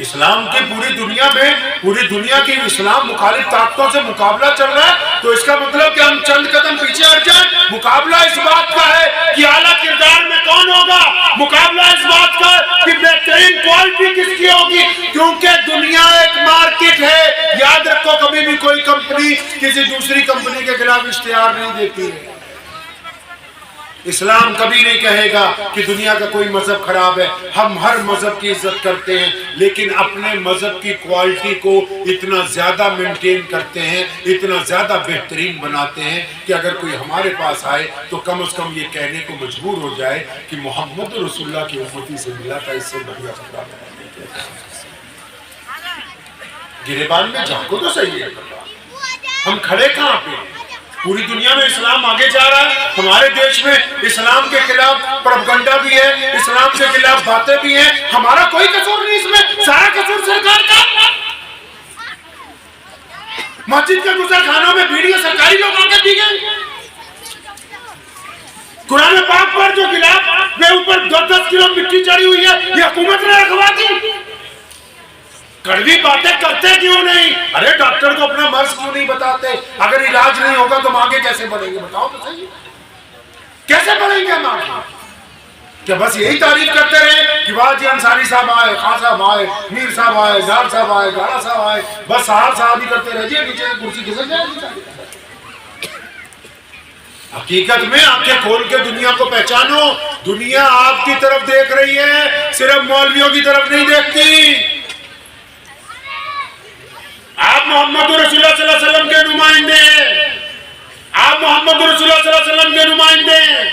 اسلام کی پوری دنیا کی اسلام مخالف طاقتوں سے مقابلہ چل رہا ہے، تو اس کا مطلب کہ ہم چند قدم پیچھے ہٹ جائیں. مقابلہ اس بات کا ہے کہ اعلیٰ کردار میں کون ہوگا، مقابلہ اس بات کا ہے کہ بہترین کوالٹی کس کی ہوگی، کیونکہ دنیا ایک مارکیٹ ہے. یاد رکھو کبھی بھی کوئی کمپنی کسی دوسری کمپنی کے خلاف اشتہار نہیں دیتی ہے. اسلام کبھی نہیں کہے گا کہ دنیا کا کوئی مذہب خراب ہے. ہم ہر مذہب کی عزت کرتے ہیں، لیکن اپنے مذہب کی کوالٹی کو اتنا زیادہ مینٹین کرتے ہیں، اتنا زیادہ بہترین بناتے ہیں کہ اگر کوئی ہمارے پاس آئے تو کم از کم یہ کہنے کو مجبور ہو جائے کہ محمد رسول اللہ کی امتی سے ملا تھا، اس سے بڑھیا خبر نہیں. گریبان میں جھانکو تو صحیح ہے. ہم کھڑے کہاں پہ؟ پوری دنیا میں اسلام آگے جا رہا ہے. ہمارے دیش میں اسلام کے خلاف پروپیگنڈا بھی ہے، اسلام کے خلاف باتیں بھی ہیں. ہمارا کوئی قصور نہیں اس میں، سارا قصور سرکار کا. مسجد کے گزر خانوں میں ویڈیو سرکاری لوگ آ کے دی گئی. قرآن پاک پر جو خلاف میں اوپر 10 کلو مٹی چڑھی ہوئی ہے، یہ حکومت نے رکھوا دی. کڑوی باتیں کرتے کیوں نہیں؟ ارے ڈاکٹر کو اپنا مرض کیوں نہیں بتاتے؟ اگر علاج نہیں ہوگا تو ہم آگے کیسے بڑھیں گے؟ بتاؤ تو صحیح، کیسے بڑھیں گے ہم آگے؟ کیا بس یہی تعریف کرتے رہے کہ واہ جی انصاری صاحب آئے، خان صاحب آئے، میر صاحب آئے، زار صاحب آئے، گاڑا صاحب آئے، بس صاحب صاحب ہی کرتے رہے جی، نیچے کرسی کسے جائے گی؟ حقیقت میں آنکھیں کھول کے دنیا کو پہچانو. دنیا آپ کی طرف دیکھ رہی ہے، صرف مولویوں کی طرف نہیں دیکھتی. آپ محمد رسول اللہ صلی اللہ علیہ وسلم کے نمائندے ہیں، آپ محمد رسول اللہ صلی اللہ علیہ وسلم کے نمائندے ہیں.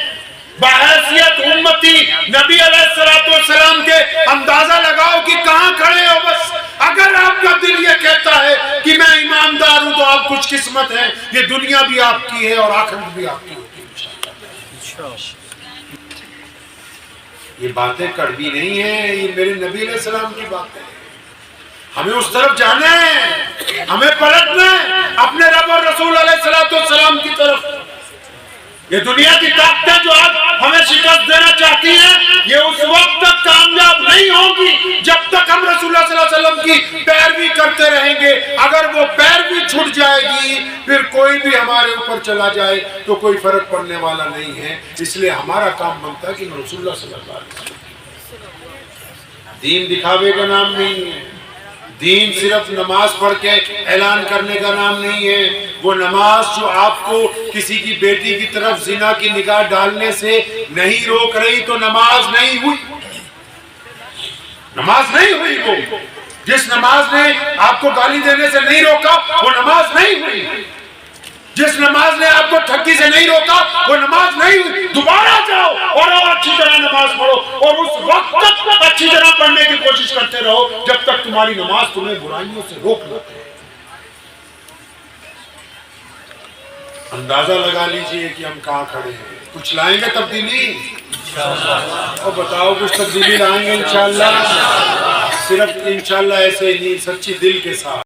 بحیثیت امتی نبی علیہ السلام کے اندازہ لگاؤ کہ کہاں کھڑے ہو. بس اگر آپ کا دل یہ کہتا ہے کہ میں ایماندار ہوں تو آپ خوش قسمت ہیں. یہ دنیا بھی آپ کی ہے اور آخرت بھی آپ کی ہوتی ہے. یہ باتیں کڑوی نہیں ہیں، یہ میرے نبی علیہ السلام کی باتیں ہیں. ہمیں اس طرف جانا ہے، ہمیں پلٹنا ہے اپنے رب اور رسول علیہ السلام کی طرف. یہ دنیا کی طاقتیں جو آج ہمیں شکست دینا چاہتی ہیں، یہ اس وقت تک کامیاب نہیں ہوگی جب تک ہم رسول اللہ صلی اللہ علیہ وسلم کی پیروی کرتے رہیں گے. ہمارے اوپر چلا جائے تو کوئی فرق پڑنے والا نہیں ہے. اس لیے ہمارا کام بنتا ہے کہ رسول اللہ صلی اللہ علیہ وسلم. دین دکھاوے کا نام نہیں ہے. دین صرف نماز پڑھ کے اعلان کرنے کا نام نہیں ہے. وہ نماز جو آپ کو کسی کی بیٹی کی طرف زنا کی نگاہ ڈالنے سے نہیں روک رہی تو نماز نہیں ہوئی. نماز نہیں ہوئی. وہ جس نماز نے آپ کو گالی دینے سے نہیں روکا وہ نماز نہیں ہوئی. جس نماز نے آپ کو ٹھگی سے نہیں روکا وہ نماز نہیں ہوئی. دوبارہ جاؤ اور اچھی طرح نماز پڑھو اور اس وقت تک اچھی طرح پڑھنے کی کوشش کرتے رہو جب تک تمہاری نماز تمہیں برائیوں سے روک نہ دے. اندازہ لگا لیجئے کہ ہم کہاں کھڑے ہیں. کچھ لائیں گے تبدیلی؟ اور بتاؤ کچھ تبدیلی لائیں گے انشاءاللہ. صرف انشاءاللہ ایسے ہی نہیں، سچی دل کے ساتھ.